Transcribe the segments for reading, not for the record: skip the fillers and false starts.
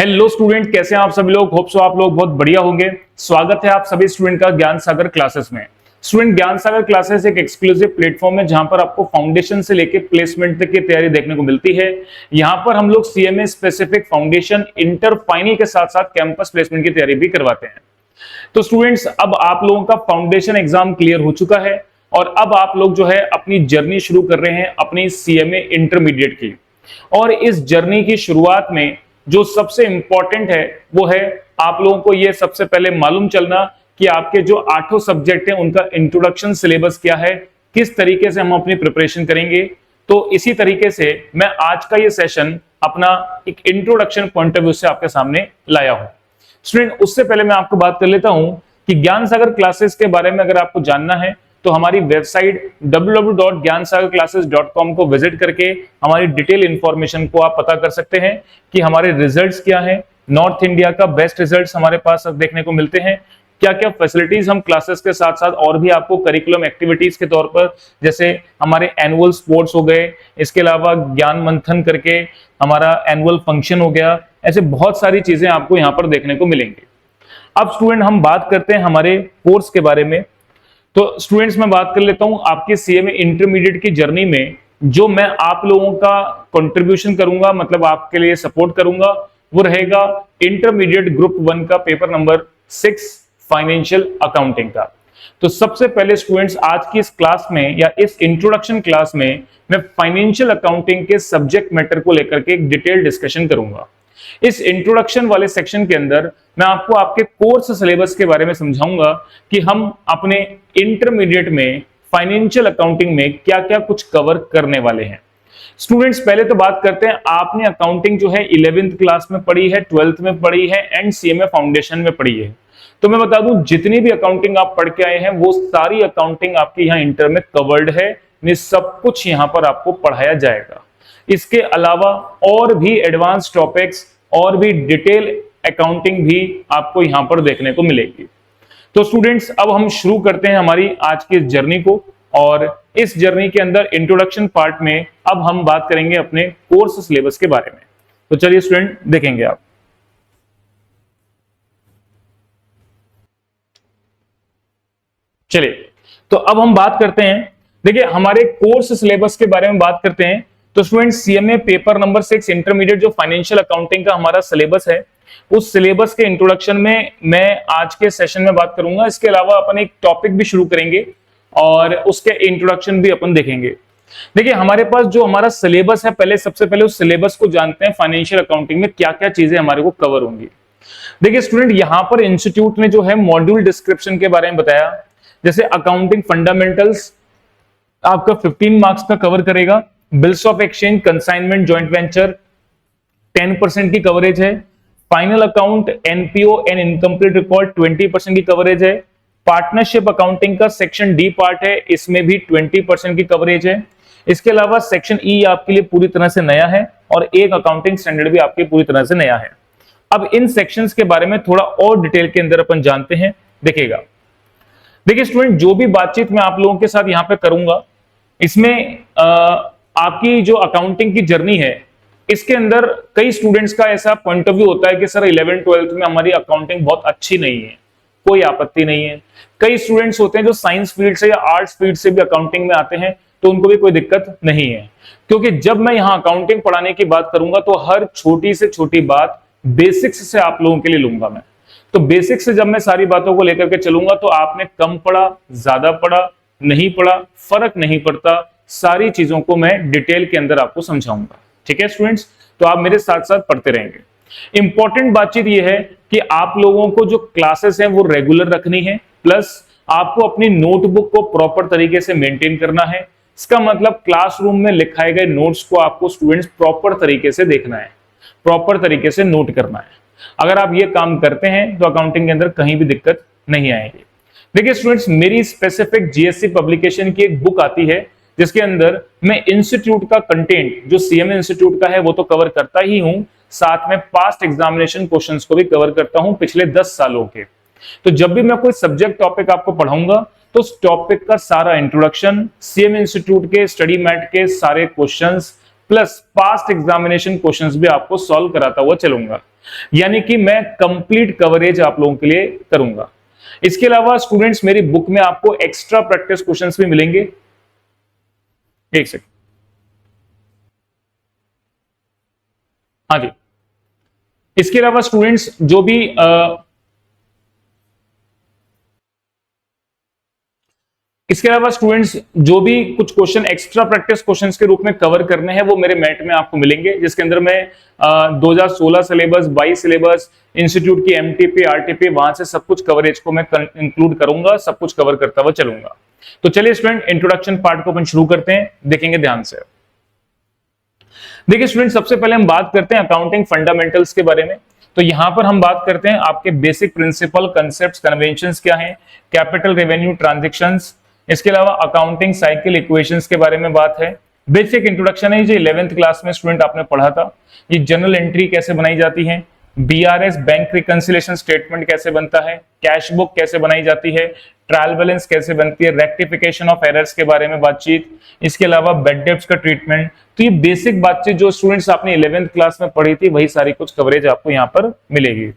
Hello student, कैसे हैं आप सभी लोग। होप सो आप लोग बहुत बढ़िया होंगे। स्वागत है आप सभी स्टूडेंट का ज्ञान सागर क्लासेस में। स्टूडेंट, ज्ञान सागर क्लासेस एक एक्सक्लूसिव प्लेटफॉर्म है जहां पर आपको फाउंडेशन से लेकर प्लेसमेंट तक की तैयारी देखने को मिलती है। यहां पर हम लोग CMA specific foundation, inter, final के साथ साथ कैंपस प्लेसमेंट की तैयारी भी करवाते हैं। तो स्टूडेंट्स, अब आप लोगों का फाउंडेशन एग्जाम क्लियर हो चुका है और अब आप लोग जो है अपनी जर्नी शुरू कर रहे हैं अपनी सीएमए इंटरमीडिएट की। और इस जर्नी की शुरुआत में जो सबसे इंपॉर्टेंट है वो है आप लोगों को ये सबसे पहले मालूम चलना कि आपके जो 8 सब्जेक्ट हैं उनका इंट्रोडक्शन सिलेबस क्या है, किस तरीके से हम अपनी प्रिपरेशन करेंगे। तो इसी तरीके से मैं आज का ये सेशन अपना एक इंट्रोडक्शन पॉइंट ऑफ व्यू से आपके सामने लाया हूं। स्टूडेंट, उससे पहले मैं आपको बात कर लेता हूं कि ज्ञान सागर क्लासेस के बारे में अगर आपको जानना है तो हमारी वेबसाइट www.gyansagarclasses.com को विजिट करके हमारी डिटेल इंफॉर्मेशन को आप पता कर सकते हैं कि हमारे रिजल्ट्स क्या हैं, नॉर्थ इंडिया का बेस्ट रिजल्ट्स हमारे पास देखने को मिलते हैं, क्या क्या फैसिलिटीज हम क्लासेस के साथ साथ और भी आपको करिकुलम एक्टिविटीज के तौर पर, जैसे हमारे एनुअल स्पोर्ट्स हो गए, इसके अलावा ज्ञान मंथन करके हमारा एनुअल फंक्शन हो गया, ऐसे बहुत सारी चीजें आपको यहाँ पर देखने को मिलेंगी। अब स्टूडेंट, हम बात करते हैं हमारे कोर्स के बारे में। तो स्टूडेंट्स, मैं बात कर लेता हूं आपके सीएमए इंटरमीडिएट की जर्नी में जो मैं आप लोगों का कंट्रीब्यूशन करूंगा, मतलब आपके लिए सपोर्ट करूंगा, वो रहेगा इंटरमीडिएट ग्रुप 1 का पेपर नंबर 6 फाइनेंशियल अकाउंटिंग का। तो सबसे पहले स्टूडेंट्स, आज की इस क्लास में या इस इंट्रोडक्शन क्लास में मैं फाइनेंशियल अकाउंटिंग के सब्जेक्ट मैटर को लेकर के एक डिटेल डिस्कशन करूंगा। इस इंट्रोडक्शन वाले सेक्शन के अंदर मैं आपको आपके कोर्स सिलेबस के बारे में समझाऊंगा कि हम अपने इंटरमीडिएट में फाइनेंशियल अकाउंटिंग में क्या क्या कुछ कवर करने वाले हैं। स्टूडेंट्स, पहले तो बात करते हैं, आपने अकाउंटिंग जो है 11th क्लास में पढ़ी है, 12th में पढ़ी है एंड सीएमए फाउंडेशन में पढ़ी है। तो मैं बता दूं, जितनी भी अकाउंटिंग आप पढ़ के आए हैं वो सारी अकाउंटिंग आपकी यहाँ इंटर में कवर्ड है, सब कुछ यहाँ पर आपको पढ़ाया जाएगा। इसके अलावा और भी एडवांस टॉपिक्स और भी डिटेल अकाउंटिंग भी आपको यहां पर देखने को मिलेगी। तो स्टूडेंट्स, अब हम शुरू करते हैं हमारी आज की जर्नी को। और इस जर्नी के अंदर इंट्रोडक्शन पार्ट में अब हम बात करेंगे अपने कोर्स सिलेबस के बारे में। तो चलिए स्टूडेंट, देखेंगे आप। चलिए, तो अब हम बात करते हैं, देखिए हमारे कोर्स सिलेबस के बारे में बात करते हैं। तो student, CMA paper number 6 intermediate जो फाइनेंशियल अकाउंटिंग का हमारा सिलेबस है, उस सिलेबस के इंट्रोडक्शन में मैं आज के सेशन में बात करूंगा। इसके अलावा अपन एक टॉपिक भी शुरू करेंगे और उसके इंट्रोडक्शन भी अपन देखेंगे। देखिए, हमारे पास जो हमारा सिलेबस है, पहले सबसे पहले उस सिलेबस को जानते हैं। फाइनेंशियल अकाउंटिंग में क्या क्या चीजें हमारे को कवर होंगी। देखिए स्टूडेंट, यहां पर इंस्टीट्यूट ने जो है मॉड्यूल डिस्क्रिप्शन के बारे में बताया, जैसे अकाउंटिंग फंडामेंटल्स आपका 15 मार्क्स का कवर करेगा। Bills of exchange, consignment, joint venture 10% की कवरेज है। Final account, NPO and incomplete record 20% की कवरेज है। पार्टनरशिप अकाउंटिंग का सेक्शन डी पार्ट है, इसमें भी 20% की कवरेज है। इसके अलावा सेक्शन ई आपके लिए पूरी तरह से नया है और एक अकाउंटिंग स्टैंडर्ड भी आपके पूरी तरह से नया है। अब इन सेक्शंस के बारे में थोड़ा और डिटेल के अंदर अपन जानते हैं, देखिएगा। देखिए स्टूडेंट, जो भी बातचीत मैं आप लोगों के साथ यहाँ पे करूंगा, इसमें आपकी जो अकाउंटिंग की जर्नी है, इसके अंदर कई स्टूडेंट्स का ऐसा पॉइंट ऑफ व्यू होता है कि सर 11th 12th में हमारी अकाउंटिंग बहुत अच्छी नहीं है। कोई आपत्ति नहीं है। कई स्टूडेंट्स होते हैं जो साइंस फील्ड से या आर्ट्स फील्ड से भी अकाउंटिंग में आते हैं, तो उनको भी कोई दिक्कत नहीं है, क्योंकि जब मैं यहाँ अकाउंटिंग पढ़ाने की बात करूंगा तो हर छोटी से छोटी बात बेसिक्स से आप लोगों के लिए लूंगा मैं। तो बेसिक्स से जब मैं सारी बातों को लेकर के चलूंगा तो आपने कम पढ़ा, ज्यादा पढ़ा, नहीं पढ़ा, फर्क नहीं पड़ता, सारी चीजों को मैं डिटेल के अंदर आपको समझाऊंगा। ठीक है स्टूडेंट्स, तो आप मेरे साथ साथ पढ़ते रहेंगे। इंपॉर्टेंट बातचीत यह है कि आप लोगों को जो क्लासेस हैं वो रेगुलर रखनी है, प्लस आपको अपनी नोटबुक को प्रॉपर तरीके से मेंटेन करना है। इसका मतलब क्लासरूम में लिखाए गए नोट्स को आपको स्टूडेंट्स प्रॉपर तरीके से देखना है, प्रॉपर तरीके से नोट करना है। अगर आप ये काम करते हैं तो अकाउंटिंग के अंदर कहीं भी दिक्कत नहीं आएगी। देखिए स्टूडेंट्स, मेरी स्पेसिफिक जीएससी पब्लिकेशन की एक बुक आती है जिसके अंदर मैं इंस्टीट्यूट का कंटेंट जो सीएमए इंस्टीट्यूट का है वो तो कवर करता ही हूं, साथ में पास्ट एग्जामिनेशन क्वेश्चंस को भी कवर करता हूं पिछले 10 सालों के। तो जब भी मैं कोई सब्जेक्ट टॉपिक आपको पढ़ाऊंगा तो उस टॉपिक का सारा इंट्रोडक्शन, सीएमए इंस्टीट्यूट के स्टडी मैट के सारे questions plus past examination questions भी आपको सॉल्व कराता हुआ चलूंगा। यानी कि मैं कंप्लीट कवरेज आप लोगों के लिए करूंगा। इसके अलावा स्टूडेंट्स मेरी बुक में आपको एक्स्ट्रा प्रैक्टिस क्वेश्चंस भी मिलेंगे। एक सेकंड, हाँ जी। इसके अलावा स्टूडेंट्स जो भी इसके अलावा स्टूडेंट्स जो भी कुछ क्वेश्चन एक्स्ट्रा प्रैक्टिस क्वेश्चंस के रूप में कवर करने हैं वो मेरे मैट में आपको मिलेंगे, जिसके अंदर मैं 2016 सिलेबस, 22 सिलेबस, इंस्टीट्यूट की एमटीपी, आरटीपी, वहां से सब कुछ कवरेज को मैं इंक्लूड करूंगा, सब कुछ कवर करता हुआ चलूंगा। तो चलिए स्टूडेंट, इंट्रोडक्शन पार्ट को अपन शुरू करते हैं, देखेंगे ध्यान से। देखिए स्टूडेंट, सबसे पहले हम बात करते हैं अकाउंटिंग फंडामेंटल्स के बारे में। तो यहां पर हम बात करते हैं आपके बेसिक प्रिंसिपल, कंसेप्ट्स, कन्वेंशंस क्या हैं, कैपिटल, रेवेन्यू, ट्रांजैक्शंस। इसके अलावा अकाउंटिंग साइकिल इक्वेशंस के बारे में बात है। बेसिक इंट्रोडक्शन है जो 11th क्लास में स्टूडेंट आपने पढ़ा था। ये जनरल एंट्री कैसे बनाई जाती है, बीआरएस बैंक रिकंसिलिएशन स्टेटमेंट कैसे बनता है, कैश बुक कैसे बनाई जाती है, ट्रायल बैलेंस कैसे बनती है, रेक्टिफिकेशन ऑफ एरर्स के बारे में बातचीत, इसके अलावा बेड डेब्ट्स का ट्रीटमेंट। तो ये बेसिक बातचीत जो स्टूडेंट्स आपने 11th क्लास में पढ़ी थी वही सारी कुछ कवरेज आपको यहाँ पर मिलेगी।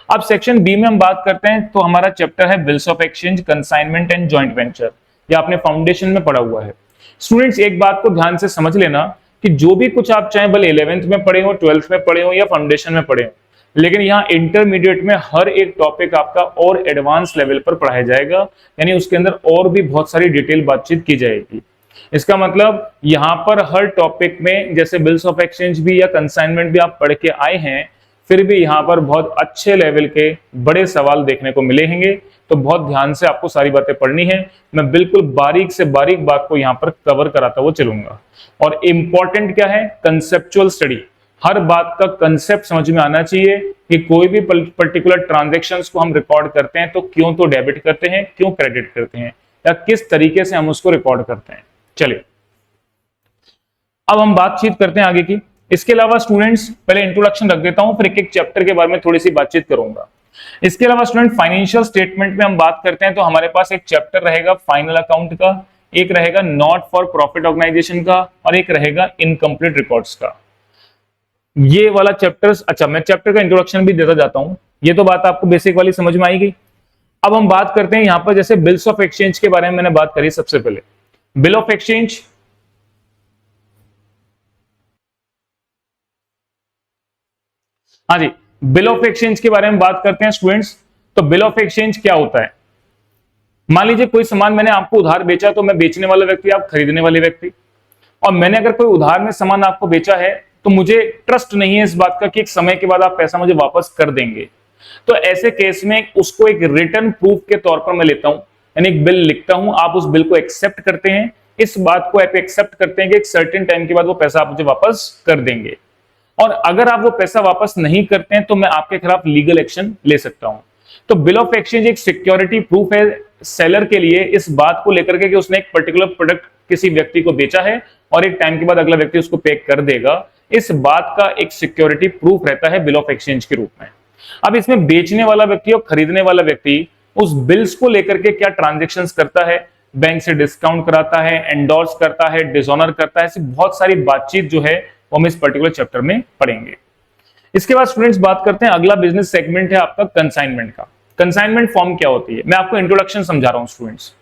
अब सेक्शन बी में हम बात करते हैं, तो हमारा चैप्टर है bills of exchange, consignment and joint venture. ये आपने फाउंडेशन में पढ़ा हुआ है। स्टूडेंट्स एक बात को ध्यान से समझ लेना कि जो भी कुछ आप चाहे भले 11th में पढ़े हो, 12th में पढ़े हो या फाउंडेशन में पढ़े हो, लेकिन यहाँ इंटरमीडिएट में हर एक टॉपिक आपका और एडवांस लेवल पर पढ़ाया जाएगा, यानी उसके अंदर और भी बहुत सारी डिटेल बातचीत की जाएगी। इसका मतलब यहाँ पर हर टॉपिक में जैसे बिल्स ऑफ एक्सचेंज भी या कंसाइनमेंट भी आप पढ़ के आए हैं, फिर भी यहाँ पर बहुत अच्छे लेवल के बड़े सवाल देखने को मिलेंगे। तो बहुत ध्यान से आपको सारी बातें पढ़नी है। मैं बिल्कुल बारीक से बारीक बात को यहाँ पर कवर कराता हुआ चलूंगा। और इंपॉर्टेंट क्या है, कंसेप्चुअल स्टडी। हर बात का कंसेप्ट समझ में आना चाहिए कि कोई भी पर्टिकुलर ट्रांजैक्शंस को हम रिकॉर्ड करते हैं तो क्यों तो डेबिट करते हैं, क्यों क्रेडिट करते हैं, या किस तरीके से हम उसको रिकॉर्ड करते हैं। चलिए अब हम बातचीत करते हैं आगे की। इसके अलावा स्टूडेंट्स पहले इंट्रोडक्शन रख देता हूं, फिर एक एक चैप्टर के बारे में थोड़ी सी बातचीत करूंगा। इसके अलावा स्टूडेंट फाइनेंशियल स्टेटमेंट में हम बात करते हैं तो हमारे पास एक चैप्टर रहेगा फाइनल अकाउंट का, एक रहेगा नॉट फॉर प्रॉफिट ऑर्गेनाइजेशन का, और एक रहेगा इनकम्प्लीट रिकॉर्ड्स का। ये वाला चैप्टर्स, अच्छा मैं चैप्टर का इंट्रोडक्शन भी देता जाता हूं। ये तो बात आपको बेसिक वाली समझ में आएगी। अब हम बात करते हैं यहां पर जैसे बिल्स ऑफ एक्सचेंज के बारे में मैंने बात करी। सबसे पहले बिल ऑफ एक्सचेंज, हाँ जी, बिल ऑफ एक्सचेंज के बारे में बात करते हैं स्टूडेंट्स। तो बिल ऑफ एक्सचेंज क्या होता है, मान लीजिए कोई सामान मैंने आपको उधार बेचा, तो मैं बेचने वाला व्यक्ति, आप खरीदने वाले व्यक्ति, और मैंने अगर कोई उधार में सामान आपको बेचा है तो मुझे ट्रस्ट नहीं है इस बात का कि एक समय के बाद आप पैसा मुझे वापस कर देंगे। तो ऐसे केस में उसको एक रिटर्न प्रूफ के तौर पर मैं लेता हूं, यानी एक बिल लिखता हूं, आप उस बिल को एक्सेप्ट करते हैं, इस बात को आप एक्सेप्ट करते हैं कि एक सर्टेन टाइम के बाद वो पैसा आप मुझे वापस कर देंगे। और अगर आप वो पैसा वापस नहीं करते हैं तो मैं आपके खिलाफ लीगल एक्शन ले सकता हूं। तो बिल ऑफ एक्सचेंज एक सिक्योरिटी प्रूफ है सेलर के लिए इस बात को लेकर के कि उसने एक पर्टिकुलर प्रोडक्ट किसी व्यक्ति को बेचा है और एक टाइम के बाद अगला व्यक्ति उसको पे कर देगा। इस बात का एक सिक्योरिटी प्रूफ रहता है बिल ऑफ एक्सचेंज के रूप में। अब इसमें बेचने वाला व्यक्ति और खरीदने वाला व्यक्ति उस बिल्स को लेकर के क्या ट्रांजेक्शन्स करता है, बैंक से डिस्काउंट कराता है, एंडोर्स करता है, डिसऑनर करता है, ऐसी बहुत सारी बातचीत जो है वो हम इस पर्टिकुलर चैप्टर में पढ़ेंगे। इसके बाद स्टूडेंट्स बात करते हैं, अगला बिजनेस सेगमेंट है आपका कंसाइनमेंट का। कंसाइनमेंट फॉर्म क्या होती है, मैं आपको इंट्रोडक्शन समझा रहा हूं स्टूडेंट्स।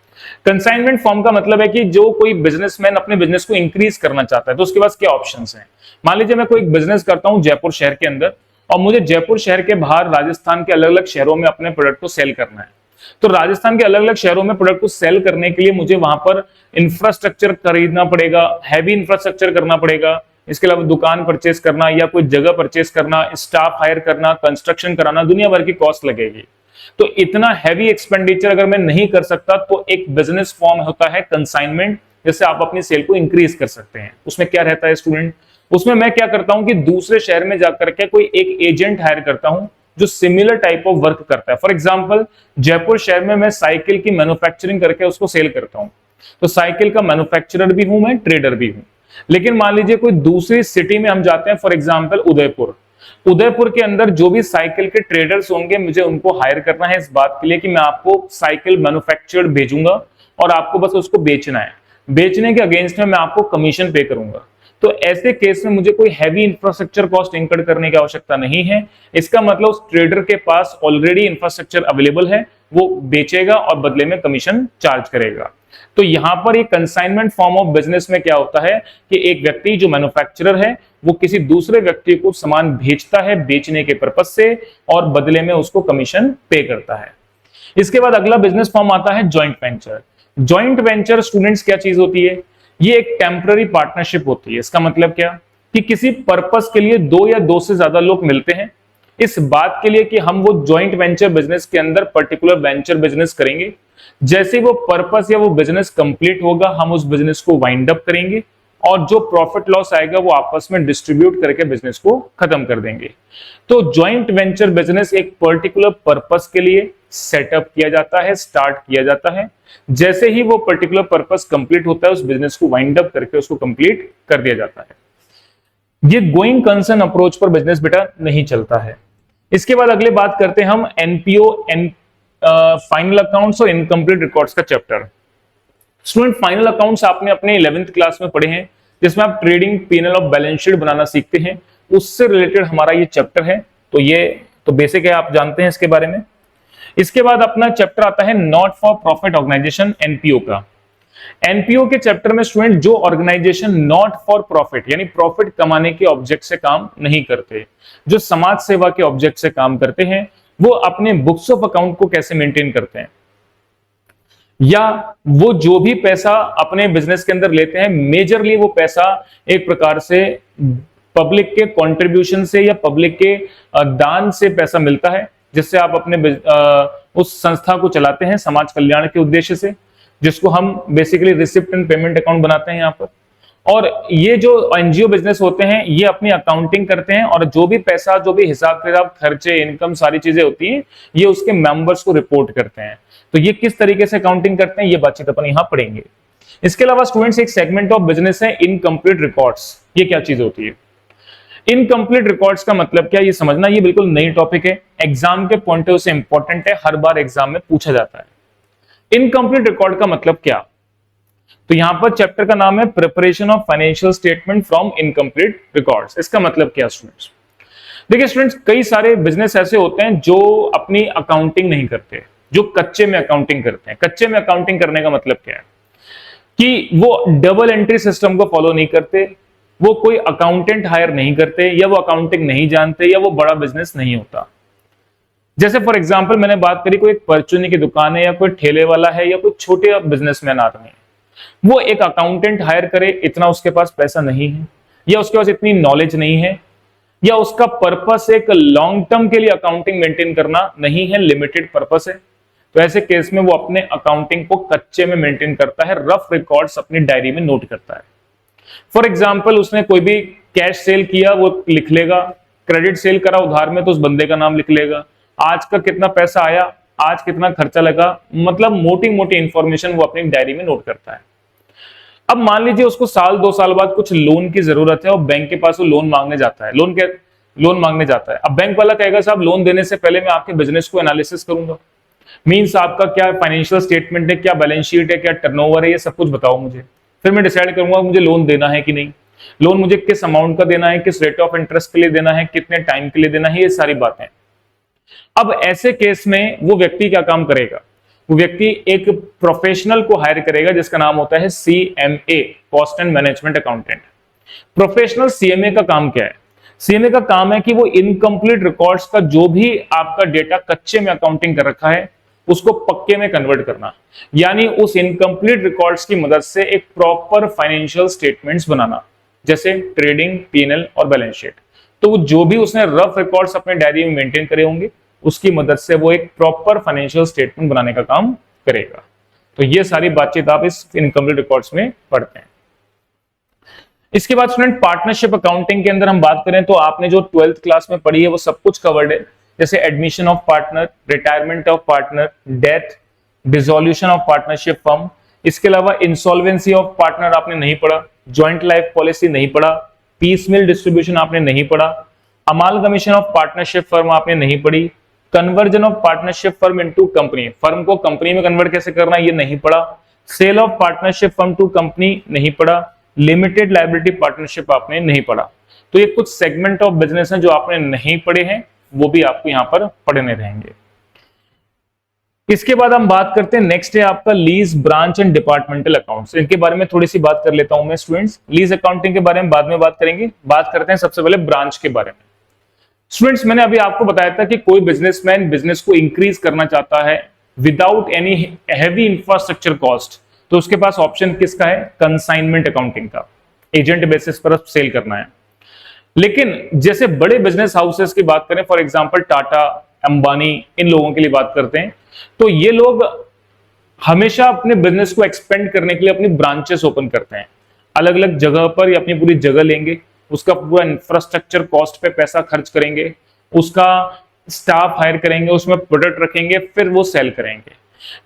कंसाइनमेंट फॉर्म का मतलब है कि जो कोई बिजनेसमैन अपने बिजनेस को इंक्रीज करना चाहता है तो उसके पास क्या ऑप्शंस हैं। मान लीजिए मैं कोई एक बिजनेस करता हूं जयपुर शहर के अंदर, और मुझे जयपुर शहर के बाहर राजस्थान के अलग अलग शहरों में अपने प्रोडक्ट को सेल करना है। तो राजस्थान के अलग अलग शहरों में प्रोडक्ट को सेल करने के लिए मुझे वहां पर इंफ्रास्ट्रक्चर खरीदना पड़ेगा, हैवी इंफ्रास्ट्रक्चर करना पड़ेगा। इसके अलावा दुकान परचेस करना या कोई जगह परचेस करना, स्टाफ हायर करना, कंस्ट्रक्शन कराना, दुनिया भर की कॉस्ट लगेगी। तो इतना हैवी एक्सपेंडिचर अगर मैं नहीं कर सकता तो एक बिजनेस फॉर्म होता है कंसाइनमेंट, जिससे आप अपनी सेल को इंक्रीज कर सकते हैं। उसमें क्या रहता है स्टूडेंट, उसमें मैं क्या करता हूं कि दूसरे शहर में जाकर के कोई एक एजेंट हायर करता हूं जो सिमिलर टाइप ऑफ वर्क करता है। फॉर एग्जांपल जयपुर शहर में मैं साइकिल की मैन्युफैक्चरिंग करके उसको सेल करता हूं, तो साइकिल का मैन्युफैक्चरर भी हूं मैं, ट्रेडर भी हूं। लेकिन मान लीजिए कोई दूसरी सिटी में हम जाते हैं, फॉर एग्जांपल उदयपुर के अंदर जो भी साइकिल के ट्रेडर्स होंगे मुझे उनको हायर करना है इस बात के लिए कि मैं आपको साइकिल मैन्युफैक्चर्ड भेजूंगा और आपको बस उसको बेचना है। बेचने के अगेंस्ट में मैं आपको कमीशन पे करूंगा। तो ऐसे केस में मुझे कोई हैवी इंफ्रास्ट्रक्चर कॉस्ट इंकर करने की आवश्यकता नहीं है। इसका मतलब उस ट्रेडर के पास ऑलरेडी इंफ्रास्ट्रक्चर अवेलेबल है, वो बेचेगा और बदले में कमीशन चार्ज करेगा। तो यहां पर एक कंसाइनमेंट फॉर्म ऑफ बिजनेस में क्या होता है कि एक व्यक्ति जो मैन्युफैक्चरर है वो किसी दूसरे व्यक्ति को सामान भेजता है बेचने के पर्पस से और बदले में उसको कमीशन पे करता है। इसके बाद अगला बिजनेस फॉर्म आता है joint venture. Joint venture students क्या चीज होती है? ये एक टेम्पररी पार्टनरशिप होती है। इसका मतलब क्या कि किसी पर्पस के लिए दो या दो से ज्यादा लोग मिलते हैं इस बात के लिए कि हम वो जॉइंट वेंचर बिजनेस के अंदर पर्टिकुलर वेंचर बिजनेस करेंगे। जैसे वो पर्पस या वो बिजनेस कंप्लीट होगा हम उस बिजनेस को वाइंड अप करेंगे और जो प्रॉफिट लॉस आएगा वो आपस में डिस्ट्रीब्यूट करके बिजनेस को खत्म कर देंगे। तो जॉइंट वेंचर बिजनेस एक पर्टिकुलर पर्पस के लिए सेटअप किया जाता है, स्टार्ट किया जाता है। जैसे ही वो पर्टिकुलर पर्पस कंप्लीट होता है उस बिजनेस को वाइंड अप करके उसको कंप्लीट कर दिया जाता है। ये गोइंग कंसर्न अप्रोच पर बिजनेस बेटा नहीं चलता है। इसके बाद अगले बात करते हैं हम एनपीओ फाइनल अकाउंट्स और इनकम्प्लीट रिकॉर्ड्स का चैप्टर। स्टूडेंट फाइनल अकाउंट्स आपने अपने 11th क्लास में पढ़े हैं जिसमें आप ट्रेडिंग पीएनएल और बैलेंस शीट बनाना सीखते हैं, उससे रिलेटेड हमारा ये चैप्टर है। तो ये तो बेसिक है, आप जानते हैं इसके बारे में। इसके बाद अपना चैप्टर आता है not for profit organisation NPO का। एनपीओ के चैप्टर में स्टूडेंट जो ऑर्गेनाइजेशन नॉट फॉर प्रॉफिट यानी प्रॉफिट कमाने के ऑब्जेक्ट से काम नहीं करते, जो समाज सेवा के ऑब्जेक्ट से काम करते हैं, वो अपने बुक्स ऑफ अकाउंट को कैसे मेंटेन करते हैं, या वो जो भी पैसा अपने बिजनेस के अंदर लेते हैं मेजरली वो पैसा एक प्रकार से पब्लिक के कंट्रीब्यूशन से या पब्लिक के दान से पैसा मिलता है, जिससे आप अपने उस संस्था को चलाते हैं समाज कल्याण के उद्देश्य से, जिसको हम basically receipt and payment account बनाते हैं यहाँ पर। और ये जो एनजीओ बिजनेस होते हैं ये अपनी अकाउंटिंग करते हैं और जो भी पैसा, जो भी हिसाब किताब, खर्चे, इनकम, सारी चीजें होती हैं ये उसके मेंबर्स को रिपोर्ट करते हैं। तो ये किस तरीके से अकाउंटिंग करते हैं ये बातचीत अपन यहाँ पढ़ेंगे। इसके अलावा स्टूडेंट्स एक सेगमेंट ऑफ बिजनेस है इनकम्प्लीट रिकॉर्ड्स। ये क्या चीज होती है? इनकम्प्लीट रिकॉर्ड्स का मतलब क्या, ये समझना, ये बिल्कुल नई टॉपिक है, एग्जाम के पॉइंट ऑफ व्यू से इंपॉर्टेंट है, हर बार एग्जाम में पूछा जाता है। इनकम्प्लीट रिकॉर्ड का मतलब क्या? तो यहां पर चैप्टर का नाम है preparation of financial statement from incomplete records. इसका मतलब क्या स्टूडेंट्स? देखिए स्टूडेंट्स, कई सारे बिजनेस ऐसे होते हैं जो अपनी अकाउंटिंग नहीं करते, जो कच्चे में अकाउंटिंग करते हैं। कच्चे में अकाउंटिंग करने का मतलब क्या है कि वो डबल एंट्री सिस्टम को फॉलो नहीं करते, वो कोई अकाउंटेंट हायर नहीं करते, या वो अकाउंटिंग नहीं जानते, या वो बड़ा बिजनेस नहीं होता। जैसे फॉर एग्जांपल मैंने बात करी, कोई एक परचूनी की दुकान है या कोई ठेले वाला है या कोई छोटे बिजनेसमैन आदमी है, वो एक अकाउंटेंट हायर करे, इतना उसके पास पैसा नहीं है, या उसके पास इतनी नॉलेज नहीं है, या उसका पर्पस एक लॉन्ग टर्म के लिए अकाउंटिंग मेंटेन करना नहीं है, लिमिटेड पर्पस है, तो ऐसे केस में वो अपने अकाउंटिंग को कच्चे में मेंटेन करता है, रफ रिकॉर्ड्स अपनी डायरी में नोट करता है। फॉर एग्जाम्पल उसने कोई भी कैश सेल किया वो लिख लेगा, क्रेडिट सेल करा उधार में तो उस बंदे का नाम लिख लेगा, आज का कितना पैसा आया, आज कितना खर्चा लगा, मतलब मोटी मोटी इंफॉर्मेशन वो अपनी डायरी में नोट करता है। अब मान लीजिए उसको साल 2 साल बाद कुछ लोन की जरूरत है और बैंक के पास वो लोन मांगने जाता है, लोन मांगने जाता है। अब बैंक वाला कहेगा साहब लोन देने से पहले मैं आपके बिजनेस को एनालिसिस करूंगा, मींस आपका क्या फाइनेंशियल स्टेटमेंट है, क्या बैलेंस शीट है, क्या टर्नओवर है, ये सब कुछ बताओ मुझे, फिर मैं डिसाइड करूंगा मुझे लोन देना है कि नहीं, लोन मुझे किस अमाउंट का देना है, किस रेट ऑफ इंटरेस्ट के लिए देना है, कितने टाइम के लिए देना है, ये सारी बातें। अब ऐसे केस में वो व्यक्ति क्या काम करेगा? वो व्यक्ति एक प्रोफेशनल को हायर करेगा जिसका नाम होता है CMA, cost and management accountant. Professional CMA का काम क्या है? सीएमए का काम है कि वो इनकम्प्लीट रिकॉर्ड्स का जो भी आपका डेटा कच्चे में अकाउंटिंग कर रखा है उसको पक्के में कन्वर्ट करना, यानी उस इनकम्प्लीट रिकॉर्ड्स की मदद से एक प्रॉपर फाइनेंशियल स्टेटमेंट्स बनाना, जैसे ट्रेडिंग, पीएनएल और बैलेंस शीट। तो जो भी उसने रफ रिकॉर्ड्स अपने डायरी में मेंटेन करे होंगे उसकी मदद से वो एक प्रॉपर फाइनेंशियल स्टेटमेंट बनाने का काम करेगा। तो ये सारी बातचीत आप इस इनकम्प्लीट रिकॉर्ड्स में पढ़ते हैं। इसके बाद स्टूडेंट पार्टनरशिप अकाउंटिंग के अंदर हम बात करें तो आपने जो 12th क्लास में पढ़ी है वो सब कुछ कवर्ड है, जैसे admission of partner, retirement of partner, death, dissolution of partnership firm. इसके अलावा इंसॉल्वेंसी ऑफ पार्टनर आपने नहीं पढ़ा, ज्वाइंट लाइफ पॉलिसी नहीं पढ़ा, पीसमिल डिस्ट्रीब्यूशन आपने नहीं पढ़ा, अमालगमेशन ऑफ पार्टनरशिप फर्म आपने नहीं पढ़ी, conversion of partnership firm into company, firm को कंपनी में कन्वर्ट कैसे करना ये नहीं पढ़ा, sale of partnership firm to company नहीं पढ़ा, लिमिटेड लायबिलिटी पार्टनरशिप आपने नहीं पढ़ा। तो ये कुछ सेगमेंट ऑफ बिजनेस हैं जो आपने नहीं पढ़े हैं, वो भी आपको यहां पर पढ़ने रहेंगे। इसके बाद हम बात करते हैं, नेक्स्ट है आपका lease, branch and departmental accounts. इनके बारे में थोड़ी सी बात कर लेता हूं मैं स्टूडेंट्स। लीज अकाउंटिंग के बारे में बाद में बात करेंगे, बात करते हैं सबसे पहले ब्रांच के बारे में। स्टूडेंट्स, मैंने अभी आपको बताया था कि कोई बिजनेसमैन बिजनेस को इंक्रीज करना चाहता है without any heavy infrastructure cost, तो उसके पास ऑप्शन किसका है? कंसाइनमेंट अकाउंटिंग का। एजेंट बेसिस पर सेल करना है। लेकिन जैसे बड़े बिजनेस हाउसेस की बात करें, फॉर एग्जांपल टाटा, अंबानी, इन लोगों के लिए बात करते हैं, तो ये लोग हमेशा अपने बिजनेस को एक्सपेंड करने के लिए अपनी ब्रांचेस ओपन करते हैं। अलग अलग जगह पर या अपनी पूरी जगह लेंगे, उसका पूरा इंफ्रास्ट्रक्चर कॉस्ट पे पैसा खर्च करेंगे, उसका स्टाफ हायर करेंगे, उसमें प्रोडक्ट रखेंगे, फिर वो सेल करेंगे।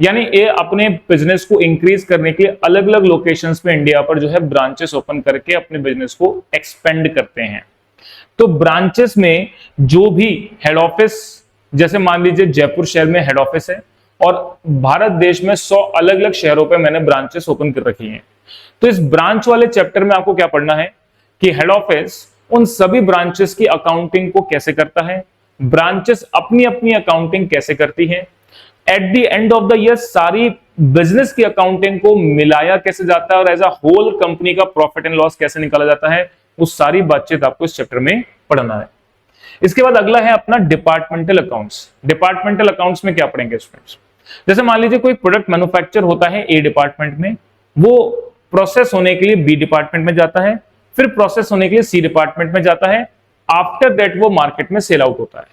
यानी ये अपने बिजनेस को इंक्रीज करने के अलग अलग लोकेशंस पे इंडिया पर जो है ब्रांचेस ओपन करके अपने बिजनेस को एक्सपेंड करते हैं। तो ब्रांचेस में जो भी हेड ऑफिस, जैसे मान लीजिए जयपुर शहर में हेड ऑफिस है और भारत देश में 100 अलग अलग शहरों पे मैंने ब्रांचेस ओपन कर रखी हैं। तो इस ब्रांच वाले चैप्टर में आपको क्या पढ़ना है कि हेड ऑफिस उन सभी ब्रांचेस की अकाउंटिंग को कैसे करता है, ब्रांचेस अपनी अपनी अकाउंटिंग कैसे करती हैं, at the end of the year सारी बिजनेस की अकाउंटिंग को मिलाया कैसे जाता है और एज अ होल कंपनी का प्रॉफिट एंड लॉस कैसे निकाला जाता है, वो सारी बातचीत आपको इस चैप्टर में पढ़ना है। इसके बाद अगला है अपना डिपार्टमेंटल अकाउंट्स। डिपार्टमेंटल अकाउंट्स में क्या पढ़ेंगे स्टूडेंट्स? जैसे मान लीजिए कोई प्रोडक्ट मैन्युफैक्चर होता है ए डिपार्टमेंट में, वो प्रोसेस होने के लिए बी डिपार्टमेंट में जाता है, फिर प्रोसेस होने के लिए सी डिपार्टमेंट में जाता है, आफ्टर दैट वो मार्केट में सेल आउट होता है।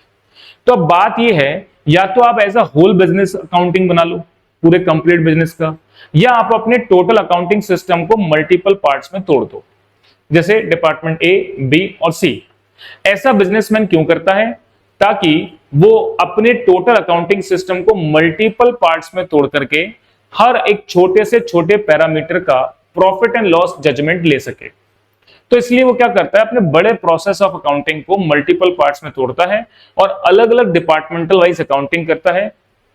तो अब बात ये है, या तो आप as a whole business accounting बना लो पूरे कंप्लीट बिजनेस का, या आप अपने टोटल अकाउंटिंग सिस्टम को मल्टीपल पार्ट्स में तोड़ दो, जैसे डिपार्टमेंट ए, बी और सी। ऐसा बिजनेसमैन क्यों करता है? ताकि वो अपने टोटल अकाउंटिंग सिस्टम को मल्टीपल पार्ट्स में तोड़ करके हर एक छोटे से छोटे पैरामीटर का प्रॉफिट एंड लॉस जजमेंट ले सके। तो इसलिए वो क्या करता है, अपने बड़े प्रोसेस ऑफ अकाउंटिंग को मल्टीपल पार्ट्स में तोड़ता है और अलग अलग डिपार्टमेंटल वाइज अकाउंटिंग करता है,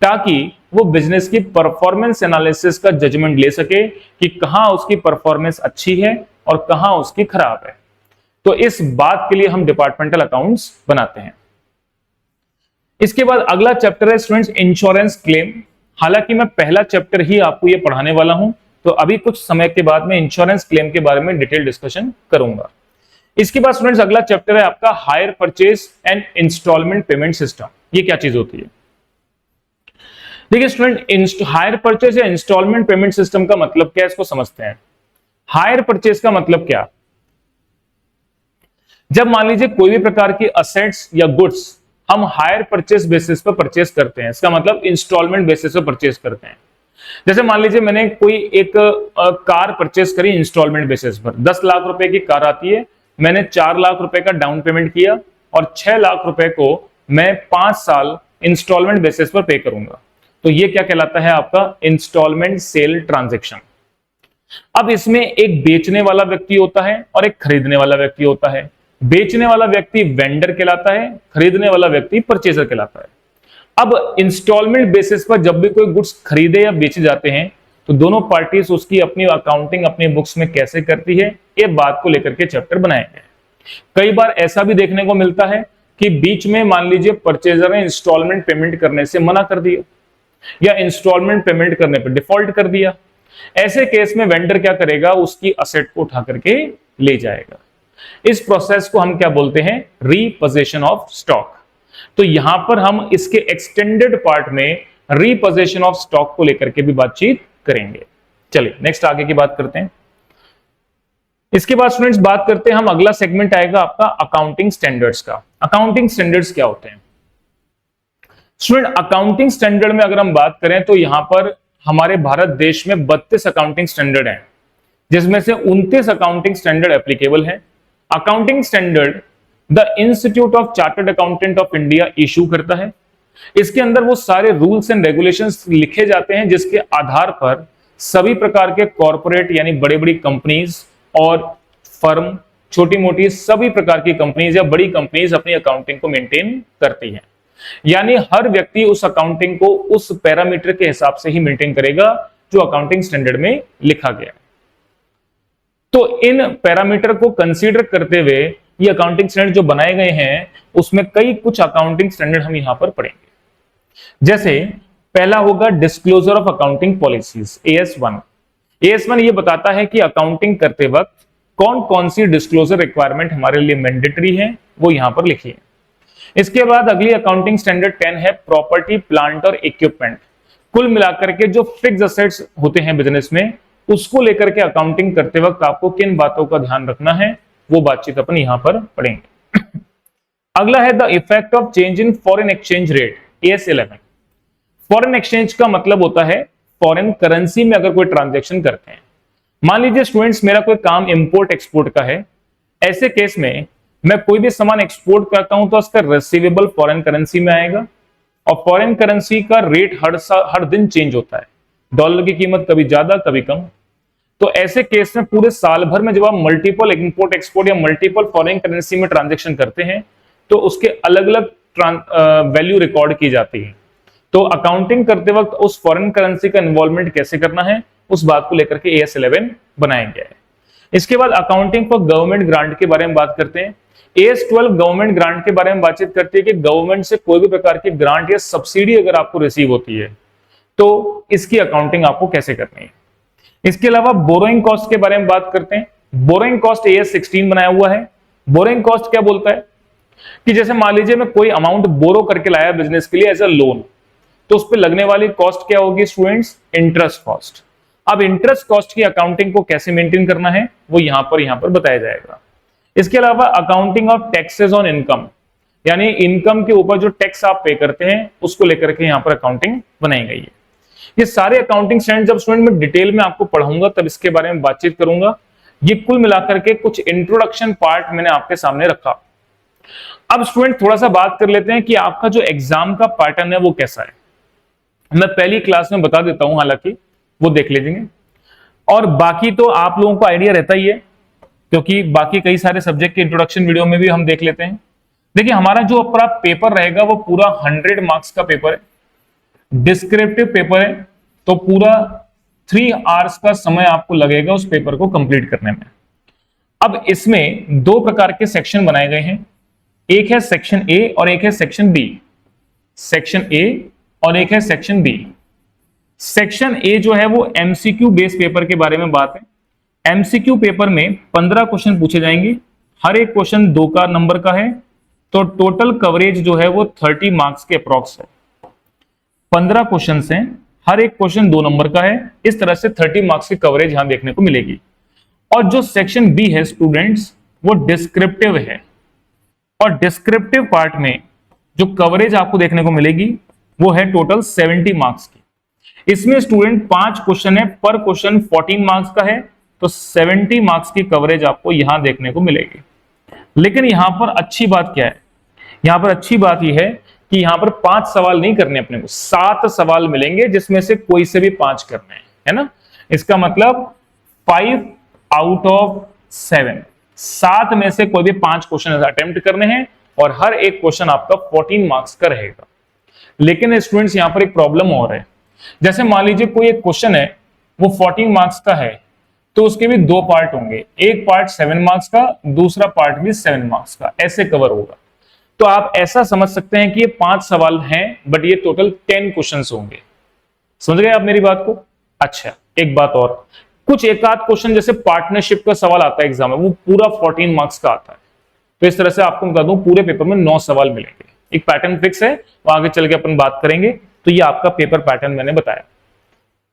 ताकि वो बिजनेस की परफॉर्मेंस एनालिसिस का जजमेंट ले सके कि कहां उसकी परफॉर्मेंस अच्छी है और कहां उसकी खराब है। तो इस बात के लिए हम डिपार्टमेंटल अकाउंट्स बनाते हैं। इसके बाद अगला चैप्टर है स्टूडेंट्स इंश्योरेंस क्लेम। हालांकि मैं पहला चैप्टर ही आपको ये पढ़ाने वाला हूं, तो अभी कुछ समय के बाद मैं इंश्योरेंस क्लेम के बारे में डिटेल डिस्कशन करूंगा। इसके बाद स्टूडेंट्स अगला चैप्टर है आपका hire purchase and instalment payment system. ये क्या चीज होती है? देखिए स्टूडेंट, हायर परचेज या इंस्टॉलमेंट पेमेंट सिस्टम का मतलब क्या है, इसको समझते हैं। हायर परचेज का मतलब क्या? जब मान लीजिए कोई भी प्रकार की असेट्स या गुड्स हम हायर परचेज बेसिस पर परचेज करते हैं, इसका मतलब इंस्टॉलमेंट बेसिस पर परचेज करते हैं। जैसे मान लीजिए मैंने कोई एक कार परचेज करी इंस्टॉलमेंट बेसिस पर, 10 लाख रुपए की कार आती है, मैंने 4 लाख रुपए का डाउन पेमेंट किया और 6 लाख रुपए को मैं 5 साल इंस्टॉलमेंट बेसिस पर पे करूंगा। तो ये क्या कहलाता है? आपका इंस्टॉलमेंट सेल ट्रांजेक्शन। अब इसमें एक बेचने वाला व्यक्ति होता है और एक खरीदने वाला व्यक्ति होता है। बेचने वाला व्यक्ति वेंडर कहलाता है, खरीदने वाला व्यक्ति परचेजर कहलाता है। अब इंस्टॉलमेंट बेसिस पर जब भी कोई गुड्स खरीदे या बेचे जाते हैं, तो दोनों पार्टीज उसकी अपनी अकाउंटिंग अपनी बुक्स में कैसे करती है, ये बात को लेकर के चैप्टर बनाए गए। कई बार ऐसा भी देखने को मिलता है कि बीच में मान लीजिए परचेजर ने इंस्टॉलमेंट पेमेंट करने से मना कर दिया या इंस्टॉलमेंट पेमेंट करने पर डिफॉल्ट कर दिया। ऐसे केस में वेंडर क्या करेगा? उसकी असेट को उठा करके ले जाएगा। इस प्रोसेस को हम क्या बोलते हैं? रीपोजीशन ऑफ स्टॉक। तो यहां पर हम इसके एक्सटेंडेड पार्ट में रीपोजीशन ऑफ स्टॉक को लेकर के भी बातचीत करेंगे। चलिए नेक्स्ट आगे की बात करते हैं। इसके बाद स्टूडेंट्स बात करते हैं हम, अगला सेगमेंट आएगा आपका अकाउंटिंग स्टैंडर्ड्स का। अकाउंटिंग स्टैंडर्ड्स क्या होते हैं स्टूडेंट? अकाउंटिंग स्टैंडर्ड में अगर हम बात करें तो यहां पर हमारे भारत देश में 32 अकाउंटिंग स्टैंडर्ड हैं, जिसमें से 29 अकाउंटिंग स्टैंडर्ड एप्लीकेबल है। Accounting standard the institute of chartered accountant of India issue करता है। इसके अंदर वो सारे रूल्स एंड रेगुलेशंस लिखे जाते हैं जिसके आधार पर सभी प्रकार के कॉर्पोरेट यानी बड़ी बड़ी कंपनीज और फर्म, छोटी मोटी सभी प्रकार की कंपनीज या बड़ी कंपनीज अपनी अकाउंटिंग को मेंटेन करती हैं। यानी हर व्यक्ति उस अकाउंटिंग को उस पैरामीटर के हिसाब से ही मेंटेन करेगा जो अकाउंटिंग स्टैंडर्ड में लिखा गया है। तो इन पैरामीटर को कंसीडर करते हुए ये अकाउंटिंग स्टैंडर्ड जो बनाए गए हैं उसमें कई कुछ अकाउंटिंग स्टैंडर्ड हम यहां पर पढ़ेंगे। जैसे पहला होगा disclosure of accounting policies, AS1। AS1 ये बताता है कि अकाउंटिंग करते वक्त कौन कौन सी डिस्क्लोजर रिक्वायरमेंट हमारे लिए मैंडेटरी है, वो यहां पर लिखी है। इसके बाद अगली अकाउंटिंग स्टैंडर्ड 10 है प्रॉपर्टी, प्लांट और इक्विपमेंट। कुल मिलाकर के जो फिक्स्ड असेट्स होते हैं बिजनेस में, उसको लेकर के अकाउंटिंग करते वक्त आपको किन बातों का ध्यान रखना है, वो बातचीत अपन यहां पर पढ़ेंगे। अगला है the effect of change in foreign exchange rate, AS11। Foreign exchange का मतलब होता है फॉरेन करेंसी में अगर कोई ट्रांजैक्शन करते हैं। मान लीजिए स्टूडेंट्स मेरा कोई काम इंपोर्ट एक्सपोर्ट का है, ऐसे केस में मैं कोई भी सामान एक्सपोर्ट करता हूं तो उसका रिसीवेबल फॉरेन करेंसी में आएगा और फॉरेन करेंसी का रेट हर दिन चेंज होता है। डॉलर की कीमत कभी ज्यादा कभी कम। तो ऐसे केस में पूरे साल भर में जब आप मल्टीपल इंपोर्ट एक्सपोर्ट या मल्टीपल फॉरेन करेंसी में ट्रांजैक्शन करते हैं तो उसके अलग अलग वैल्यू रिकॉर्ड की जाती है। तो अकाउंटिंग करते वक्त उस फॉरेन करेंसी का इन्वॉल्वमेंट कैसे करना है, उस बात को लेकर के AS11 बनाया गया है। इसके बाद अकाउंटिंग फॉर गवर्नमेंट ग्रांट के बारे में बात करते हैं। AS12 गवर्नमेंट ग्रांट के बारे में बातचीत करती है कि गवर्नमेंट से कोई भी प्रकार की ग्रांट या सब्सिडी अगर आपको रिसीव होती है तो इसकी अकाउंटिंग आपको कैसे करनी है। इसके अलावा बोरोइंग कॉस्ट के बारे में बात करते हैं। बोरोइंग कॉस्ट AS16 बनाया हुआ है। बोरोइंग कॉस्ट क्या बोलता है कि जैसे मान लीजिए मैं कोई अमाउंट बोरो करके लाया बिजनेस के लिए एज अ लोन, तो उस पर लगने वाली कॉस्ट क्या होगी स्टूडेंट्स, इंटरेस्ट कॉस्ट। अब इंटरेस्ट कॉस्ट की अकाउंटिंग को कैसे मेंटेन करना है वो यहां पर बताया जाएगा। इसके अलावा accounting of taxes on income, यानी इनकम के ऊपर जो टैक्स आप पे करते हैं उसको लेकर के यहां पर अकाउंटिंग बनाई गई है। ये सारे अकाउंटिंग स्टैंडर्ड जब स्टूडेंट मैं डिटेल में आपको पढ़ाऊंगा तब इसके बारे में बातचीत करूंगा। ये कुल मिलाकर के कुछ इंट्रोडक्शन पार्ट मैंने आपके सामने रखा। अब स्टूडेंट थोड़ा सा बात कर लेते हैं कि आपका जो एग्जाम का पैटर्न है वो कैसा है। मैं पहली क्लास में बता देता हूं, हालांकि वो देख लीजिए और बाकी तो आप लोगों को आइडिया रहता ही है क्योंकि बाकी कई सारे सब्जेक्ट के इंट्रोडक्शन वीडियो में भी हम देख लेते हैं। देखिए हमारा जो अपना पेपर रहेगा वो पूरा 100 मार्क्स का पेपर है, डिस्क्रिप्टिव पेपर है, तो पूरा 3 आवर्स का समय आपको लगेगा उस पेपर को कंप्लीट करने में। अब इसमें 2 प्रकार के सेक्शन बनाए गए हैं, एक है सेक्शन ए और एक है सेक्शन बी। सेक्शन ए और एक है सेक्शन बी। सेक्शन ए जो है वो एमसीक्यू बेस्ड पेपर के बारे में बात है। एमसीक्यू पेपर में 15 क्वेश्चन पूछे जाएंगे, हर एक क्वेश्चन 2 का नंबर का है, तो टोटल कवरेज जो है वो 30 मार्क्स के अप्रॉक्स है। 15 क्वेश्चन से हर एक क्वेश्चन 2 नंबर का है, इस तरह से 30 मार्क्स की कवरेज यहां देखने को मिलेगी। और जो सेक्शन बी है स्टूडेंट्स वो डिस्क्रिप्टिव है और डिस्क्रिप्टिव पार्ट में जो कवरेज आपको देखने को मिलेगी वो है टोटल 70 मार्क्स की। इसमें स्टूडेंट 5 क्वेश्चन है, पर क्वेश्चन 14 मार्क्स का है, तो 70 मार्क्स की कवरेज आपको यहां देखने को मिलेगी। लेकिन यहां पर अच्छी बात क्या है, यहां पर अच्छी बात यह है कि यहां पर 5 सवाल नहीं करने अपने को, 7 सवाल मिलेंगे जिसमें से कोई से भी 5 करने हैं, है ना। इसका मतलब 5 आउट ऑफ 7, 7 में से कोई भी 5 क्वेश्चन अटेम्प्ट करने हैं और हर एक क्वेश्चन आपका 14 मार्क्स का रहेगा। लेकिन स्टूडेंट्स यहां पर एक प्रॉब्लम और है, जैसे मान लीजिए कोई एक क्वेश्चन है वो 14 मार्क्स का है, तो उसके भी 2 पार्ट होंगे, एक पार्ट 7 मार्क्स का, दूसरा पार्ट भी 7 मार्क्स का, ऐसे कवर होगा। तो आप ऐसा समझ सकते हैं कि ये 5 सवाल हैं बट ये टोटल 10 क्वेश्चंस होंगे। समझ गए आप मेरी बात को। अच्छा एक बात और, कुछ एक आध क्वेश्चन जैसे पार्टनरशिप का सवाल आता है एग्जाम में, वो पूरा 14 मार्क्स का आता है। तो इस तरह से आपको बता दूं पूरे पेपर में 9 सवाल मिलेंगे। एक पैटर्न फिक्स है, वो आगे चल के अपन बात करेंगे। तो ये आपका पेपर पैटर्न मैंने बताया।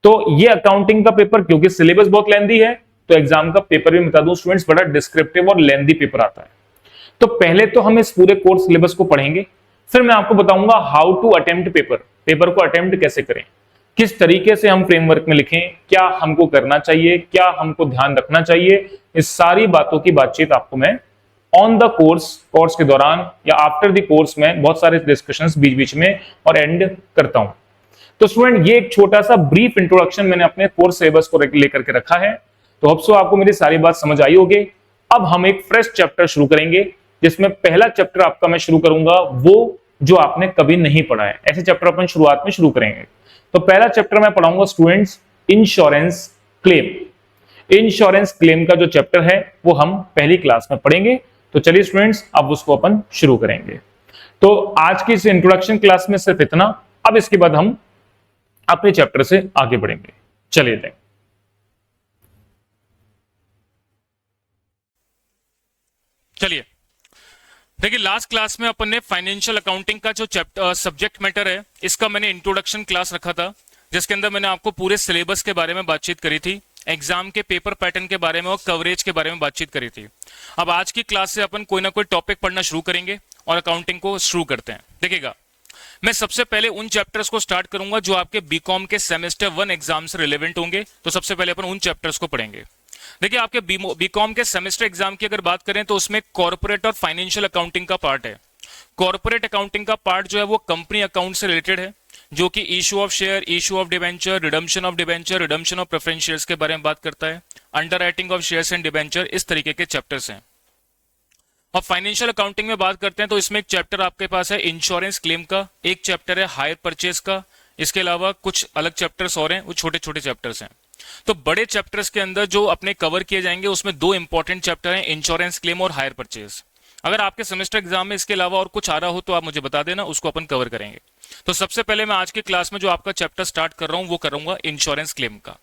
तो ये अकाउंटिंग का पेपर क्योंकि सिलेबस बहुत लेंथी है तो एग्जाम का पेपर भी बता दूं स्टूडेंट्स बड़ा डिस्क्रिप्टिव और लेंथी पेपर आता है। तो पहले तो हम इस पूरे कोर्स सिलेबस को पढ़ेंगे, फिर मैं आपको बताऊंगा how to attempt paper, paper को अटेम्प्ट कैसे करें, किस तरीके से हम फ्रेमवर्क में लिखें, क्या हमको करना चाहिए, क्या हमको ध्यान रखना चाहिए, इस सारी बातों की बातचीत आपको मैं ऑन द कोर्स के दौरान या आफ्टर द कोर्स में बहुत सारे डिस्कशंस बीच बीच में और एंड करता हूं। तो स्टूडेंट ये एक छोटा सा ब्रीफ इंट्रोडक्शन मैंने अपने कोर्स सिलेबस को लेकर के रखा है। तो होप सो आपको मेरी सारी बात समझ आई होगी। अब हम एक फ्रेश चैप्टर शुरू करेंगे जिसमें पहला चैप्टर आपका मैं शुरू करूंगा वो जो आपने कभी नहीं पढ़ा है। ऐसे चैप्टर अपन शुरुआत में शुरू करेंगे। तो पहला चैप्टर मैं पढ़ाऊंगा students insurance claim. Insurance claim का जो चैप्टर है वो हम पहली क्लास में पढ़ेंगे। तो चलिए स्टूडेंट्स, अब उसको अपन शुरू करेंगे। तो आज की इस इंट्रोडक्शन क्लास में सिर्फ इतना। अब इसके बाद हम अपने चैप्टर से आगे बढ़ेंगे। चलिए देखें। चलिए देखिए, लास्ट क्लास में अपन ने फाइनेंशियल अकाउंटिंग का जो चैप्टर सब्जेक्ट मैटर है, इसका मैंने इंट्रोडक्शन क्लास रखा था, जिसके अंदर मैंने आपको पूरे सिलेबस के बारे में बातचीत करी थी, एग्जाम के पेपर पैटर्न के बारे में और कवरेज के बारे में बातचीत करी थी। अब आज की क्लास से अपन कोई ना कोई टॉपिक पढ़ना शुरू करेंगे और अकाउंटिंग को शुरू करते हैं। देखिएगा, मैं सबसे पहले उन चैप्टर्स को स्टार्ट करूंगा जो आपके बीकॉम के सेमेस्टर 1 एग्जाम से रिलेवेंट होंगे। तो सबसे पहले अपन उन चैप्टर्स को पढ़ेंगे। देखिए, आपके बीकॉम के सेमेस्टर एग्जाम की अगर बात करें तो उसमें कॉर्पोरेट और फाइनेंशियल अकाउंटिंग का पार्ट है। कॉर्पोरेट अकाउंटिंग का पार्ट जो है वो कंपनी अकाउंट से रिलेटेड है, जो कि issue of share, issue of debenture, redemption of debenture, redemption of preference shares के बारे में बात करता है, underwriting of shares and debenture, इस तरीके के चैप्टर्स हैं। अब फाइनेंशियल अकाउंटिंग में बात करते हैं तो इसमें एक चैप्टर आपके पास है इंश्योरेंस क्लेम का, एक चैप्टर है हायर परचेज का, इसके अलावा कुछ अलग चैप्टर्स और हैं, वो छोटे छोटे चैप्टर्स हैं। तो बड़े चैप्टर्स के अंदर जो अपने कवर किए जाएंगे उसमें दो इंपॉर्टेंट चैप्टर हैं, इंश्योरेंस क्लेम और हायर परचेज। अगर आपके सेमेस्टर एग्जाम में इसके अलावा और कुछ आ रहा हो तो आप मुझे बता देना, उसको अपन कवर करेंगे। तो सबसे पहले मैं आज की क्लास में जो आपका चैप्टर स्टार्ट कर रहा हूं वो करूंगा इंश्योरेंस क्लेम का।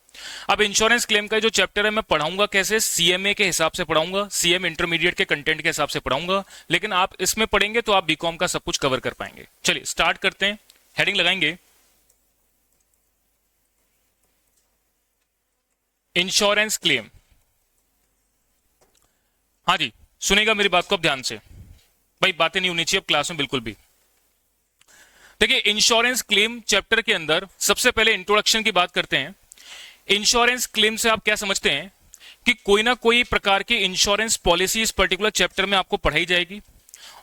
अब इंश्योरेंस क्लेम का जो चैप्टर है मैं पढ़ाऊंगा कैसे, सीएमए के हिसाब से पढ़ाऊंगा, सीएम इंटरमीडिएट के कंटेंट के हिसाब से पढ़ाऊंगा, लेकिन आप इसमें पढ़ेंगे तो आप बीकॉम का सब कुछ कवर कर पाएंगे। चलिए स्टार्ट करते हैं, हेडिंग लगाएंगे इंश्योरेंस क्लेम। हाँ जी, सुनेगा मेरी बात को अब ध्यान से, भाई बातें नहीं होनी चाहिए अब क्लास में बिल्कुल भी। देखिए, इंश्योरेंस क्लेम चैप्टर के अंदर सबसे पहले इंट्रोडक्शन की बात करते हैं। इंश्योरेंस क्लेम से आप क्या समझते हैं कि कोई ना कोई प्रकार की इंश्योरेंस पॉलिसी इस पर्टिकुलर चैप्टर में आपको पढ़ाई जाएगी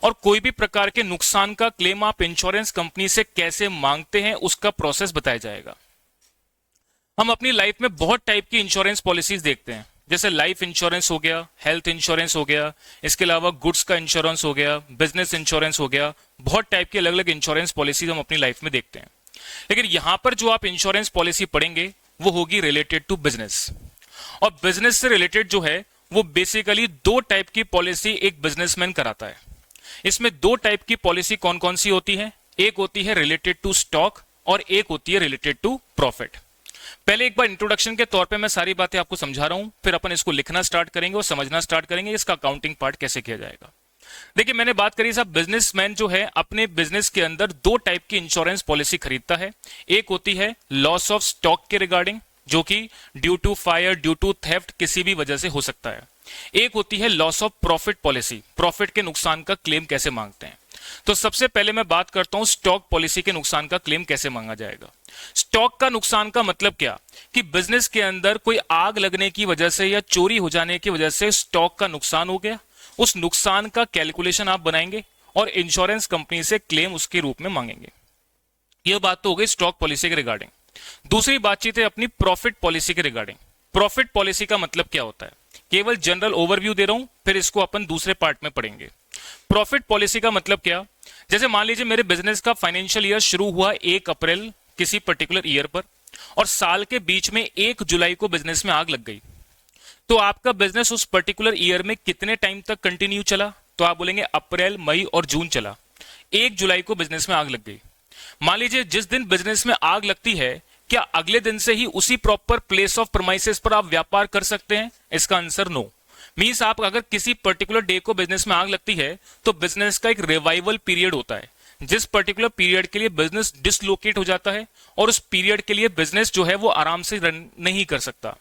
और कोई भी प्रकार के नुकसान का क्लेम आप इंश्योरेंस कंपनी से कैसे मांगते हैं उसका प्रोसेस बताया जाएगा। हम अपनी लाइफ में बहुत टाइप की इंश्योरेंस पॉलिसीज देखते हैं, जैसे लाइफ इंश्योरेंस हो गया, हेल्थ इंश्योरेंस हो गया, इसके अलावा गुड्स का इंश्योरेंस हो गया, बिजनेस इंश्योरेंस हो गया, बहुत टाइप की अलग अलग इंश्योरेंस पॉलिसीज हम अपनी लाइफ में देखते हैं। लेकिन यहां पर जो आप इंश्योरेंस पॉलिसी पढ़ेंगे वो होगी रिलेटेड टू बिजनेस। और बिजनेस से रिलेटेड जो है वो बेसिकली दो टाइप की पॉलिसी एक बिजनेसमैन कराता है। इसमें दो टाइप की पॉलिसी कौन कौन सी होती है, एक होती है रिलेटेड टू स्टॉक और एक होती है रिलेटेड टू प्रॉफिट। पहले एक बार इंट्रोडक्शन के तौर पे मैं सारी बातें आपको समझा रहा हूं, फिर अपन इसको लिखना स्टार्ट करेंगे और समझना स्टार्ट करेंगे इसका अकाउंटिंग पार्ट कैसे किया जाएगा। देखिए, मैंने बात करी साहब, बिजनेसमैन जो है अपने बिजनेस के अंदर दो टाइप की इंश्योरेंस पॉलिसी खरीदता है। एक होती है लॉस ऑफ स्टॉक के रिगार्डिंग, जो कि due to fire, due to theft किसी भी वजह से हो सकता है। एक होती है loss of profit policy, profit के नुकसान का क्लेम कैसे मांगते हैं। तो सबसे पहले मैं बात करता हूं स्टॉक पॉलिसी के नुकसान का क्लेम कैसे मांगा जाएगा। स्टॉक का नुकसान का मतलब क्या कि बिजनेस के अंदर कोई आग लगने की वजह से या चोरी हो जाने की वजह से स्टॉक का नुकसान हो गया, उस नुकसान का कैलकुलेशन आप बनाएंगे और इंश्योरेंस कंपनी से क्लेम उसके रूप में मांगेंगे। यह बात तो हो गई स्टॉक पॉलिसी के रिगार्डिंग। दूसरी बातचीत है अपनी प्रॉफिट पॉलिसी के रिगार्डिंग। प्रॉफिट पॉलिसी का मतलब क्या होता है, केवल जनरल ओवरव्यू दे रहा हूं, फिर इसको अपन दूसरे पार्ट में पढ़ेंगे। प्रॉफिट पॉलिसी का मतलब क्या, जैसे मान लीजिए मेरे बिजनेस का फाइनेंशियल ईयर शुरू हुआ 1 अप्रैल किसी पर्टिकुलर ईयर पर और साल के बीच में 1 जुलाई को बिजनेस में आग लग गई, तो आपका बिजनेस उस पर्टिकुलर ईयर में कितने टाइम तक कंटिन्यू चला, तो आप बोलेंगे अप्रैल, मई और जून चला। 1 जुलाई को बिजनेस में आग लग गई। मान लीजिए जिस दिन बिजनेस में आग लगती है, क्या अगले दिन से ही उसी प्रॉपर प्लेस ऑफ प्रमाइसेस पर आप व्यापार कर सकते हैं? इसका आंसर नो। मींस आप अगर किसी पर्टिकुलर डे को बिजनेस में आग लगती है तो बिजनेस का एक रिवाइवल पीरियड होता है, जिस पर्टिकुलर पीरियड के लिए बिजनेस डिसलोकेट हो जाता है और उस पीरियड के लिए बिजनेस जो है वो आराम से रन नहीं कर सकता।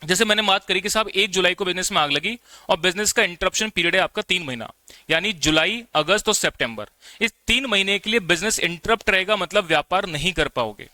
जैसे मैंने बात करी कि साहब 1 जुलाई को बिजनेस में आग लगी और बिजनेस का इंटरप्शन पीरियड है आपका 3 महीना, यानी जुलाई, अगस्त और सितंबर। इस 3 महीने के लिए बिजनेस इंटरप्ट रहेगा, मतलब व्यापार नहीं कर पाओगे।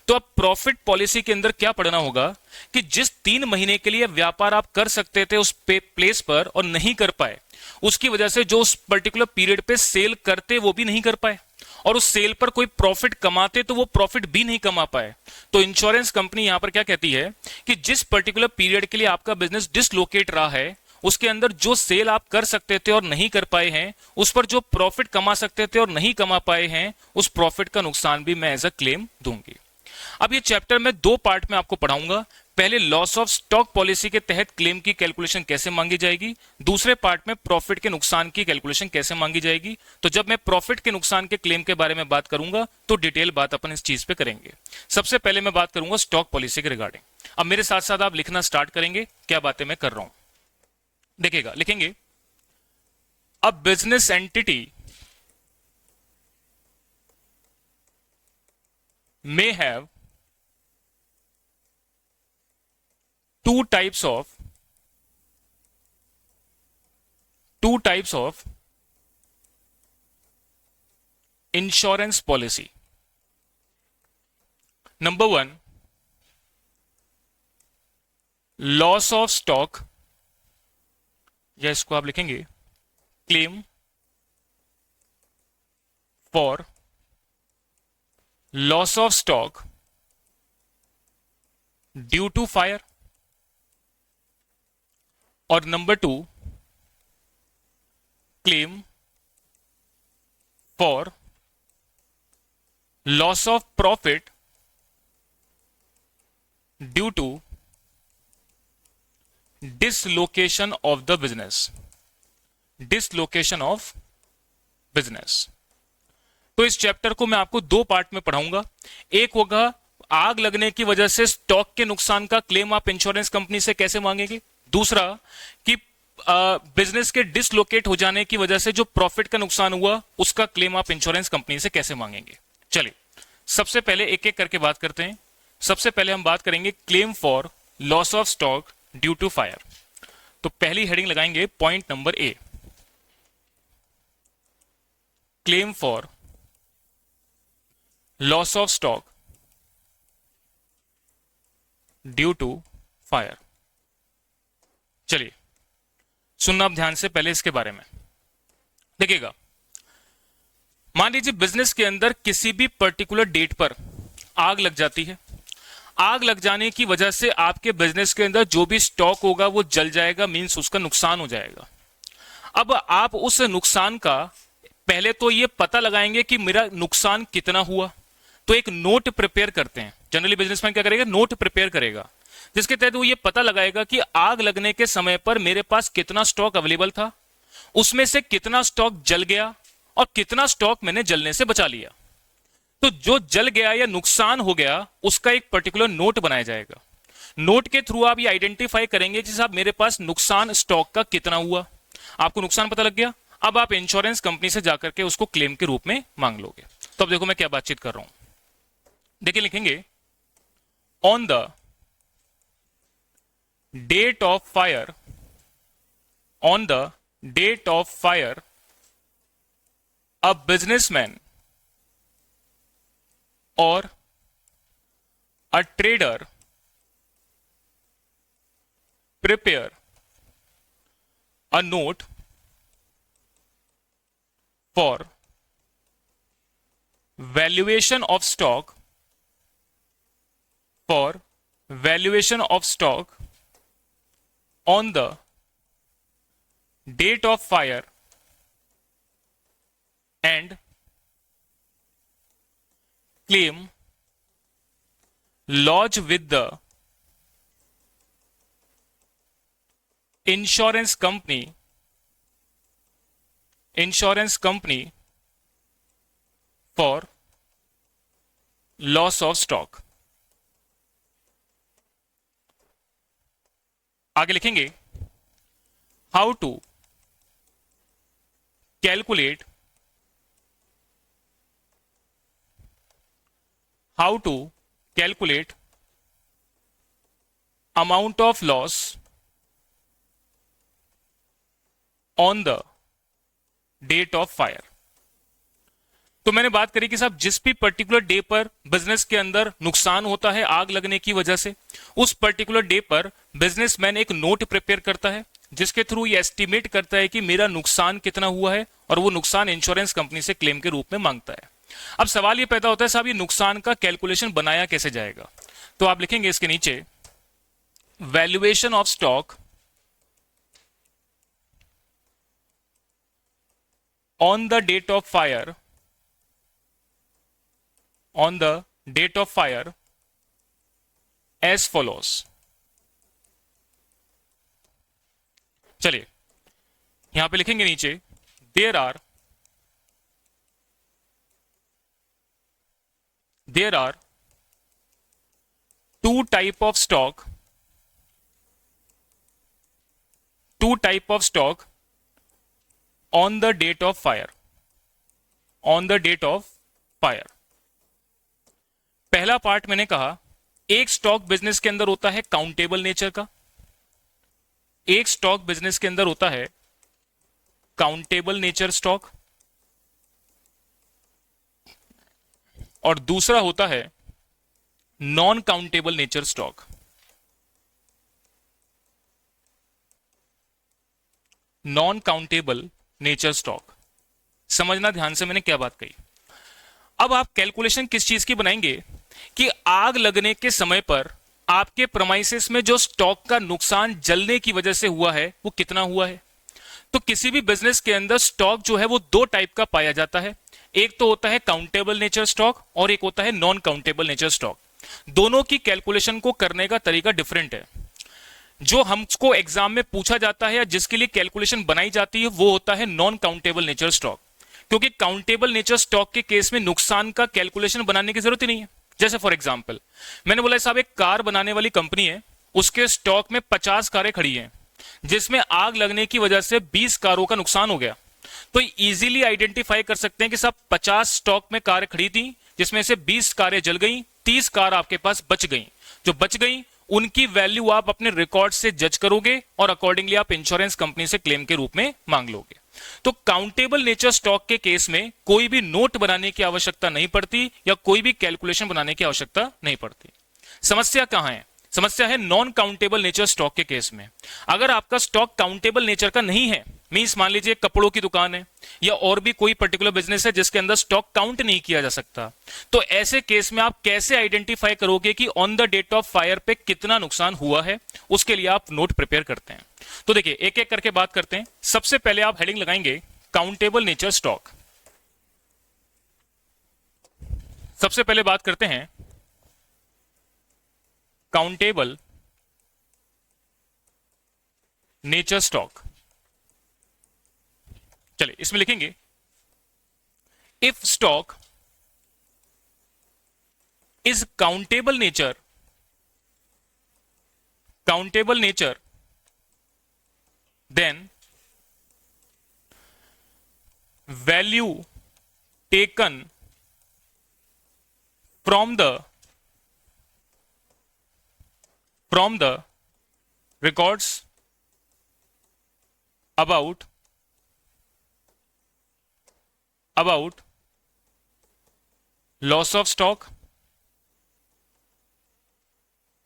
तो अब प्रॉफिट पॉलिसी के अंदर क्या पढ़ना होगा कि जिस 3 महीने के लिए व्यापार आप कर सकते थे उस प्लेस पर और नहीं कर पाए, उसकी वजह से जो उस पर्टिकुलर पीरियड पे सेल करते वो भी नहीं कर पाए और उस सेल पर कोई प्रॉफिट कमाते तो वो प्रॉफिट भी नहीं कमा पाए। तो इंश्योरेंस कंपनी यहां पर क्या कहती है कि जिस पर्टिकुलर पीरियड के लिए आपका बिजनेस डिसलोकेट रहा है, उसके अंदर जो सेल आप कर सकते थे और नहीं कर पाए हैं, उस पर जो प्रॉफिट कमा सकते थे और नहीं कमा पाए हैं, उस प्रॉफिट का नुकसान भी मैं एज अ क्लेम दूंगी। अब ये चैप्टर में 2 पार्ट में आपको पढ़ाऊंगा। पहले लॉस ऑफ स्टॉक पॉलिसी के तहत क्लेम की कैलकुलेशन कैसे मांगी जाएगी, दूसरे पार्ट में प्रॉफिट के नुकसान की कैलकुलेशन कैसे मांगी जाएगी। तो जब मैं प्रॉफिट के नुकसान के क्लेम के बारे में बात करूंगा तो डिटेल बात अपन इस चीज पे करेंगे। सबसे पहले मैं बात करूंगा स्टॉक पॉलिसी के रिगार्डिंग। अब मेरे साथ साथ आप लिखना स्टार्ट करेंगे क्या बातें मैं कर रहा हूं। देखिएगा, लिखेंगे a business entity may have two types of insurance policy. Number one, loss of stock, या इसको आप लिखेंगे claim for loss of stock due to fire, और number two claim for loss of profit due to dislocation of the business, dislocation of business। तो इस chapter को मैं आपको दो पार्ट में पढ़ाऊंगा। एक होगा आग लगने की वजह से स्टॉक के नुकसान का क्लेम आप इंश्योरेंस कंपनी से कैसे मांगेंगे, दूसरा कि बिजनेस के डिसलोकेट हो जाने की वजह से जो प्रॉफिट का नुकसान हुआ उसका क्लेम आप इंश्योरेंस कंपनी से कैसे मांगेंगे। चलिए सबसे पहले एक एक करके बात करते हैं। सबसे पहले हम बात करेंगे claim for loss of stock due to fire. तो पहली हेडिंग लगाएंगे point number A, claim for loss of stock due to fire. चलिए सुनना आप ध्यान से पहले इसके बारे में। देखिएगा, मान लीजिए बिजनेस के अंदर किसी भी पर्टिकुलर डेट पर आग लग जाती है। आग लग जाने की वजह से आपके बिजनेस के अंदर जो भी स्टॉक होगा वो जल जाएगा, मींस उसका नुकसान हो जाएगा। अब आप उस नुकसान का पहले तो ये पता लगाएंगे कि मेरा नुकसान कितना हुआ। तो एक नोट प्रिपेयर करते हैं। जनरली बिजनेसमैन क्या करेगा, नोट प्रिपेयर करेगा जिसके तहत वो ये पता लगाएगा कि आग लगने के समय पर मेरे पास कितना स्टॉक अवेलेबल था, उसमें से कितना स्टॉक जल गया और कितना स्टॉक मैंने जलने से बचा लिया। तो जो जल गया या नुकसान हो गया उसका एक पर्टिकुलर नोट बनाया जाएगा। नोट के थ्रू आप ये आइडेंटिफाई करेंगे कि साहब मेरे पास नुकसान स्टॉक का कितना हुआ। आपको नुकसान पता लग गया, अब आप इंश्योरेंस कंपनी से जाकर के उसको क्लेम के रूप में मांग लोगे। तो अब देखो मैं क्या बातचीत कर रहा हूं। देखिए लिखेंगे on the date of fire, on the date of fire a businessman और a trader prepare a note for valuation of stock, for valuation of stock on the date of fire and claim lodge with the insurance company for loss of stock। आगे लिखेंगे how to calculate amount of loss on the date of fire। तो मैंने बात करी कि साहब जिस भी पर्टिकुलर डे पर बिजनेस के अंदर नुकसान होता है आग लगने की वजह से, उस पर्टिकुलर डे पर बिजनेसमैन एक नोट प्रिपेयर करता है जिसके थ्रू ये एस्टिमेट करता है कि मेरा नुकसान कितना हुआ है और वो नुकसान इंश्योरेंस कंपनी से क्लेम के रूप में मांगता है। अब सवाल ये पैदा होता है साहब ये नुकसान का कैलकुलेशन बनाया कैसे जाएगा। तो आप लिखेंगे इसके नीचे valuation of stock on the date of fire, on the date of fire as follows। चलिए यहां पे लिखेंगे नीचे, there are two type of stock, on the date of fire, पहला पार्ट मैंने कहा, एक स्टॉक बिजनेस के अंदर होता है काउंटेबल नेचर का, एक स्टॉक बिजनेस के अंदर होता है काउंटेबल नेचर स्टॉक, और दूसरा होता है non countable nature stock. Non countable nature stock, समझना ध्यान से मैंने क्या बात कही। अब आप कैलकुलेशन किस चीज की बनाएंगे कि आग लगने के समय पर आपके प्रमाइसेस में जो स्टॉक का नुकसान जलने की वजह से हुआ है वो कितना हुआ है। तो किसी भी बिजनेस के अंदर स्टॉक जो है वो दो टाइप का पाया जाता है, एक तो होता है काउंटेबल नेचर स्टॉक और एक होता है नॉन काउंटेबल नेचर स्टॉक। दोनों की कैलकुलेशन को करने का तरीका डिफरेंट है। जो हमको एग्जाम में पूछा जाता है या जिसके लिए कैलकुलेशन बनाई जाती है वो होता है नॉन काउंटेबल नेचर स्टॉक, क्योंकि काउंटेबल नेचर स्टॉक के केस में नुकसान का कैलकुलेशन बनाने की जरूरत ही नहीं है। जैसे फॉर एग्जांपल मैंने बोला साहब एक कार बनाने वाली कंपनी है, उसके स्टॉक में 50 कारें खड़ी हैं, जिसमें आग लगने की वजह से 20 कारों का नुकसान हो गया। तो इजीली आइडेंटिफाई कर सकते हैं कि साहब 50 स्टॉक में कारें खड़ी थी, जिसमें से 20 कारें जल गई, 30 कार आपके पास बच गई। जो बच गई उनकी वैल्यू आप अपने रिकॉर्ड से जज करोगे और अकॉर्डिंगली आप इंश्योरेंस कंपनी से क्लेम के रूप में मांग लोगे। तो काउंटेबल नेचर स्टॉक के केस में कोई भी नोट बनाने की आवश्यकता नहीं पड़ती या कोई भी कैलकुलेशन बनाने की आवश्यकता नहीं पड़ती। समस्या कहां है? समस्या है नॉन काउंटेबल नेचर स्टॉक के केस में। अगर आपका स्टॉक काउंटेबल नेचर का नहीं है, मींस मान लीजिए कपड़ों की दुकान है या और भी कोई पर्टिकुलर बिजनेस है जिसके अंदर स्टॉक काउंट नहीं किया जा सकता, तो ऐसे केस में आप कैसे आइडेंटिफाई करोगे कि on the date of fire पे कितना नुकसान हुआ है? उसके लिए आप नोट प्रिपेयर करते हैं। तो देखिए एक एक करके बात करते हैं। सबसे पहले आप हेडिंग लगाएंगे काउंटेबल नेचर स्टॉक। सबसे पहले बात करते हैं काउंटेबल नेचर स्टॉक। चलिए इसमें लिखेंगे if stock is countable nature, then value taken from the records about loss of stock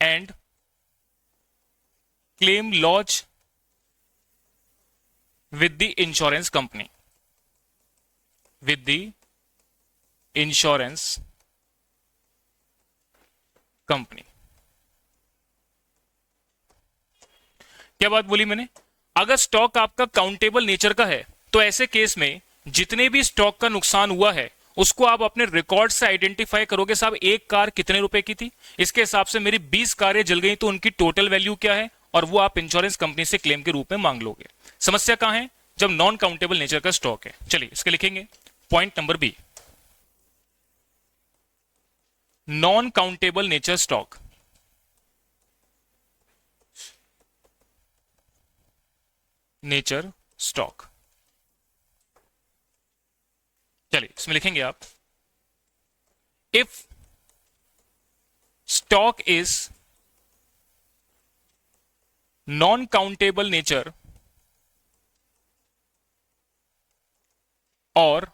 and claim lodge with the insurance company, क्या बात बोली मैंने? अगर स्टॉक आपका काउंटेबल नेचर का है तो ऐसे केस में जितने भी स्टॉक का नुकसान हुआ है उसको आप अपने रिकॉर्ड से आइडेंटिफाई करोगे। साहब एक कार कितने रुपए की थी, इसके हिसाब से मेरी 20 कारें जल गई तो उनकी टोटल वैल्यू क्या है, और वो आप इंश्योरेंस कंपनी से क्लेम के रूप में मांग लोगे। समस्या कहां है? जब नॉन काउंटेबल नेचर का स्टॉक है। चलिए इसके लिखेंगे point number B, non countable nature stock. Nature stock. चलिए इसमें लिखेंगे आप if stock is non countable nature और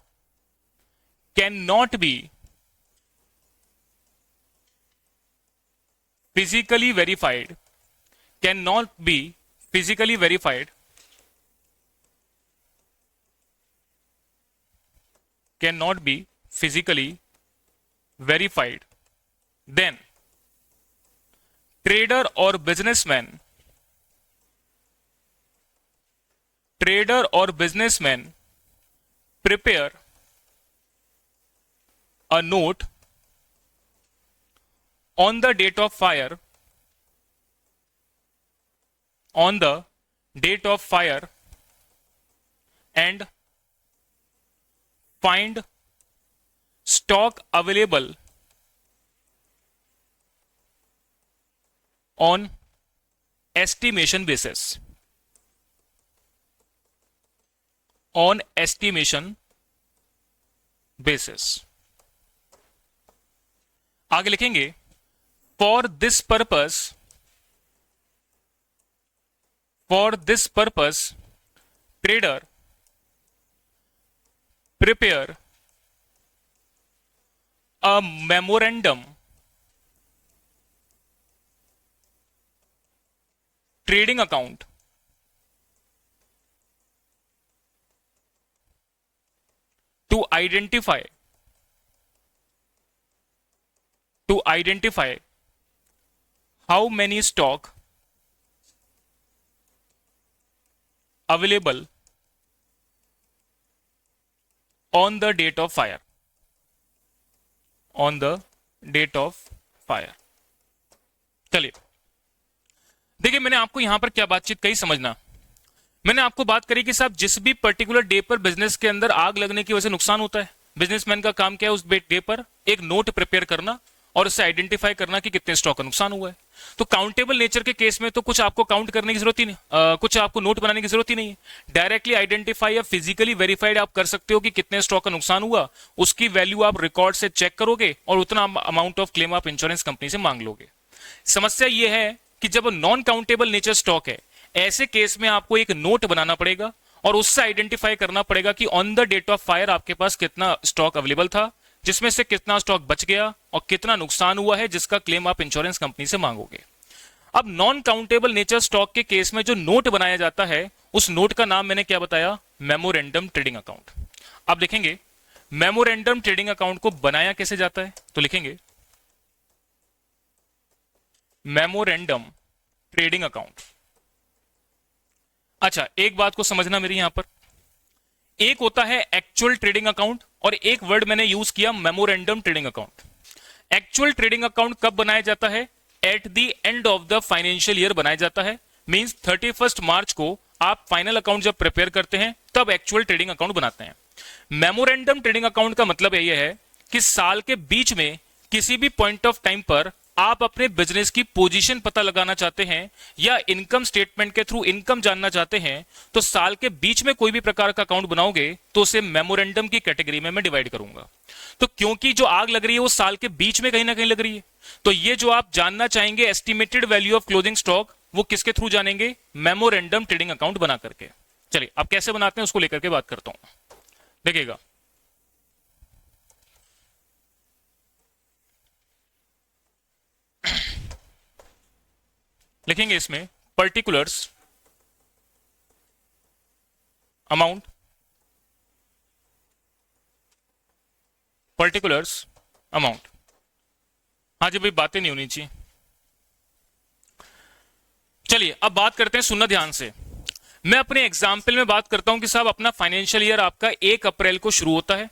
cannot be physically verified, cannot be physically verified, then trader or businessman prepare a note on the date of fire, date of fire and find stock available on estimation basis, on estimation basis. आगे लिखेंगे for this purpose trader prepare a memorandum trading account to identify how many stock available on the date of fire, चलिए देखिए, मैंने आपको यहां पर क्या बातचीत कही समझना। मैंने आपको बात करी कि साहब जिस भी पर्टिकुलर डे पर बिजनेस के अंदर आग लगने की वजह से नुकसान होता है, बिजनेसमैन का काम क्या है उस डे पर एक नोट प्रिपेयर करना और उससे आइडेंटिफाई करना कि कितने स्टॉक का नुकसान हुआ है। तो काउंटेबल नेचर के केस में तो कुछ आपको काउंट करने की जरूरत ही नहीं, कुछ आपको नोट बनाने की जरूरत ही नहीं है। डायरेक्टली आइडेंटिफाई या फिजिकली वेरीफाइड आप कर सकते हो कि कितने स्टॉक का नुकसान हुआ, उसकी वैल्यू आप रिकॉर्ड से चेक करोगे और उतना अमाउंट ऑफ क्लेम आप इंश्योरेंस कंपनी से मांग लोगे। समस्या यह है कि जब नॉन काउंटेबल नेचर स्टॉक है, ऐसे केस में आपको एक नोट बनाना पड़ेगा और उससे आइडेंटिफाई करना पड़ेगा कि on the date of fire आपके पास कितना स्टॉक अवेलेबल था, जिसमें से कितना स्टॉक बच गया और कितना नुकसान हुआ है जिसका क्लेम आप इंश्योरेंस कंपनी से मांगोगे। अब नॉन काउंटेबल नेचर स्टॉक के केस में जो नोट बनाया जाता है, उस नोट का नाम मैंने क्या बताया, मेमोरेंडम ट्रेडिंग अकाउंट। अब देखेंगे मेमोरेंडम ट्रेडिंग अकाउंट को बनाया कैसे जाता है, तो लिखेंगे मेमोरेंडम ट्रेडिंग अकाउंट। अच्छा, एक बात को समझना मेरी यहां पर, एक होता है एक्चुअल ट्रेडिंग अकाउंट और एक वर्ड मैंने यूज किया memorandum trading account. Actual trading account कब बनाया जाता है, at the end of the financial year बनाया जाता है। मींस 31 मार्च को आप फाइनल अकाउंट जब प्रिपेयर करते हैं तब एक्चुअल ट्रेडिंग अकाउंट बनाते हैं। मेमोरेंडम ट्रेडिंग अकाउंट का मतलब यह है कि साल के बीच में किसी भी पॉइंट ऑफ टाइम पर आप अपने बिजनेस की पोजीशन पता लगाना चाहते हैं या इनकम स्टेटमेंट के थ्रू इनकम जानना चाहते हैं, तो साल के बीच में कोई भी प्रकार का अकाउंट बनाओगे तो उसे मेमोरेंडम की कैटेगरी में मैं डिवाइड करूंगा। तो क्योंकि जो आग लग रही है वो साल के बीच में कहीं ना कहीं लग रही है, तो ये जो आप जानना चाहेंगे estimated value of closing stock, वो किसके थ्रू जानेंगे, मेमोरेंडम ट्रेडिंग अकाउंट बना करके। चलिए अब कैसे बनाते हैं उसको लेकर के बात करता हूं, देखिएगा। लिखेंगे इसमें पर्टिकुलर्स अमाउंट, पर्टिकुलर्स अमाउंट। हाँ जी भाई, बातें नहीं होनी चाहिए। चलिए अब बात करते हैं, सुनना ध्यान से। मैं अपने एग्जाम्पल में बात करता हूं कि साहब अपना फाइनेंशियल ईयर आपका 1 अप्रैल को शुरू होता है,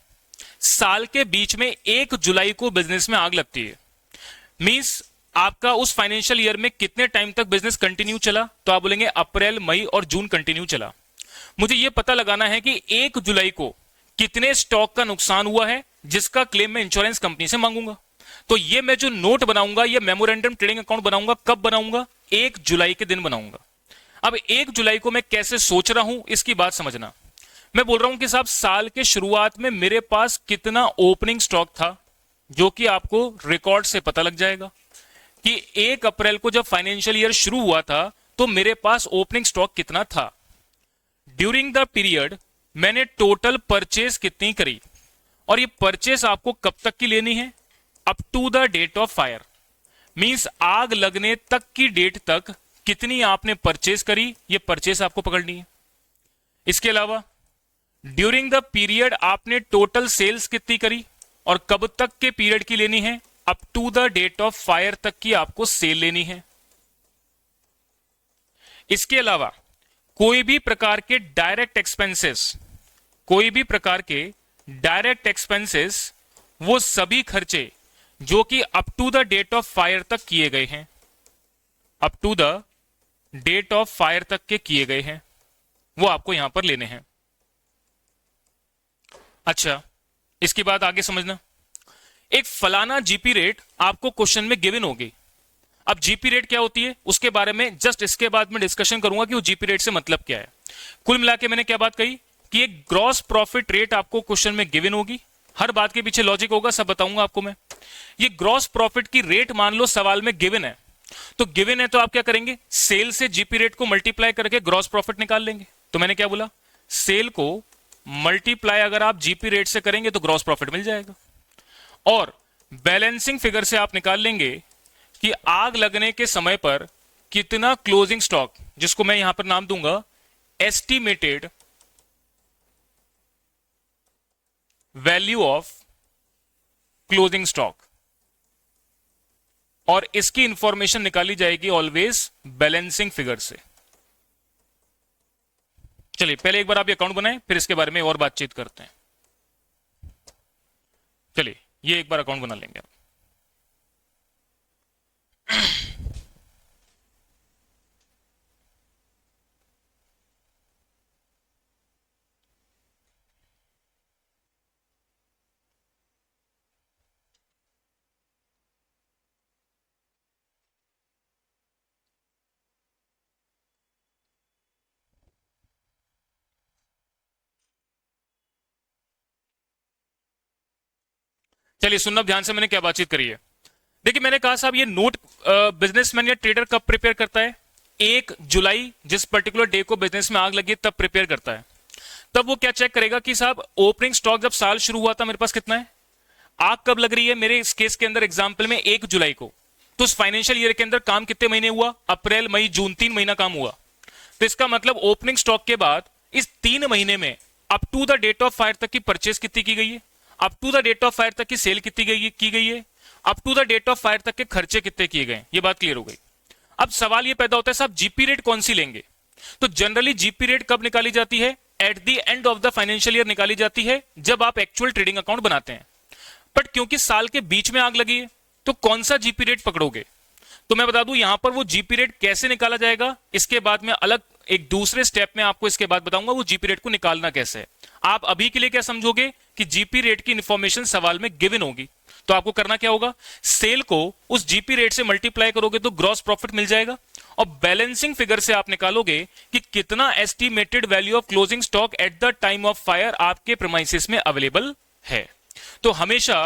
साल के बीच में 1 जुलाई को बिजनेस में आग लगती है। मींस आपका उस फाइनेंशियल ईयर में कितने टाइम तक बिजनेस कंटिन्यू चला, तो आप बोलेंगे अप्रैल, मई और जून कंटिन्यू चला। मुझे यह पता लगाना है कि 1 जुलाई को कितने स्टॉक का नुकसान हुआ है जिसका क्लेम मैं इंश्योरेंस कंपनी से मांगूंगा। तो ये मैं जो नोट बनाऊंगा, ये मेमोरेंडम ट्रेडिंग अकाउंट बनाऊंगा, कब बनाऊंगा, 1 जुलाई के दिन बनाऊंगा। अब 1 जुलाई को मैं कैसे सोच रहा हूं इसकी बात समझना। मैं बोल रहा हूं कि साहब साल के शुरुआत में मेरे पास कितना ओपनिंग स्टॉक था, जो कि आपको रिकॉर्ड से पता लग जाएगा कि 1 अप्रैल को जब फाइनेंशियल ईयर शुरू हुआ था तो मेरे पास ओपनिंग स्टॉक कितना था। ड्यूरिंग द पीरियड मैंने टोटल परचेज कितनी करी, और ये परचेज आपको कब तक की लेनी है, up to the date of fire. Means आग लगने तक की डेट तक कितनी आपने परचेज करी, ये परचेज आपको पकड़नी है। इसके अलावा ड्यूरिंग द पीरियड आपने टोटल सेल्स कितनी करी और कब तक के पीरियड की लेनी है, up to the date of fire तक की आपको सेल लेनी है। इसके अलावा कोई भी प्रकार के डायरेक्ट एक्सपेंसेस, वो सभी खर्चे जो कि up to the date of fire तक किए गए हैं, up to the date of fire तक के किए गए हैं वो आपको यहां पर लेने हैं। अच्छा, इसकी बात आगे समझना। एक फलाना जीपी रेट आपको क्वेश्चन में गिवन होगी। अब जीपी रेट क्या होती है उसके बारे में जस्ट इसके बाद में डिस्कशन करूंगा कि वो जीपी रेट से मतलब क्या है। कुल मिला के मैंने क्या बात कही कि एक ग्रॉस प्रॉफिट रेट आपको क्वेश्चन में गिवन होगी। हर बात के पीछे लॉजिक होगा, सब बताऊंगा आपको मैं। ये ग्रॉस प्रॉफिट की रेट मान लो सवाल में गिवन है, तो गिवन है तो आप क्या करेंगे, सेल से जीपी रेट को मल्टीप्लाई करके ग्रॉस प्रॉफिट निकाल लेंगे। तो मैंने क्या बोला, सेल को मल्टीप्लाई अगर आप जीपी रेट से करेंगे तो ग्रॉस प्रॉफिट मिल जाएगा। और बैलेंसिंग फिगर से आप निकाल लेंगे कि आग लगने के समय पर कितना क्लोजिंग स्टॉक, जिसको मैं यहां पर नाम दूंगा estimated value of closing stock, और इसकी इंफॉर्मेशन निकाली जाएगी ऑलवेज बैलेंसिंग फिगर से। चलिए पहले एक बार आप ये अकाउंट बनाएं, फिर इसके बारे में और बातचीत करते हैं। चलिए ये एक बार अकाउंट बना लेंगे आप। चलिए सुनना ध्यान से, मैंने क्या बातचीत करी है। देखिए मैंने कहा साहब ये नोट बिजनेसमैन या ट्रेडर कब प्रिपेयर करता है, 1 जुलाई जिस पर्टिकुलर डे को बिजनेस में आग लगी तब प्रिपेयर करता है। तब वो क्या चेक करेगा कि साहब ओपनिंग स्टॉक जब साल शुरू हुआ था मेरे पास कितना है, आग कब लग रही है मेरे इस केस के अंदर एग्जांपल में 1 जुलाई को, तो उस फाइनेंशियल ईयर के अंदर काम कितने महीने हुआ, अप्रैल मई जून 3 महीना काम हुआ। तो इसका मतलब ओपनिंग स्टॉक के बाद इस 3 महीने में up to the date of fire तक की परचेस कितनी की गई है, up to the date of fire तक की सेल कितनी की गई है, up to the date of fire तक के खर्चे कितने किए गए। ये बात क्लियर हो गई। अब सवाल ये पैदा होता है साहब जीपी रेट कौन सी लेंगे। तो जनरली जीपी रेट कब निकाली जाती है, at the end of the financial year निकाली जाती है, जब आप एक्चुअल ट्रेडिंग अकाउंट बनाते हैं। बट क्योंकि साल के बीच में आग लगी है तो कौन सा जीपी रेट पकड़ोगे, तो मैं बता दूं यहां पर वो जीपी रेट कैसे निकाला जाएगा, इसके बाद में अलग एक दूसरे स्टेप में आपको इसके बाद बताऊंगा वो जीपी रेट को निकालना कैसे है। आप अभी के लिए क्या समझोगे कि जीपी रेट की इंफॉर्मेशन सवाल में गिवन होगी, तो आपको करना क्या होगा, सेल को उस जीपी रेट से मल्टीप्लाई करोगे तो ग्रॉस प्रॉफिट मिल जाएगा, और बैलेंसिंग फिगर से आप निकालोगे कि कितना estimated value of closing stock at the time of fire आपके प्रीमाइसेस में अवेलेबल है। तो हमेशा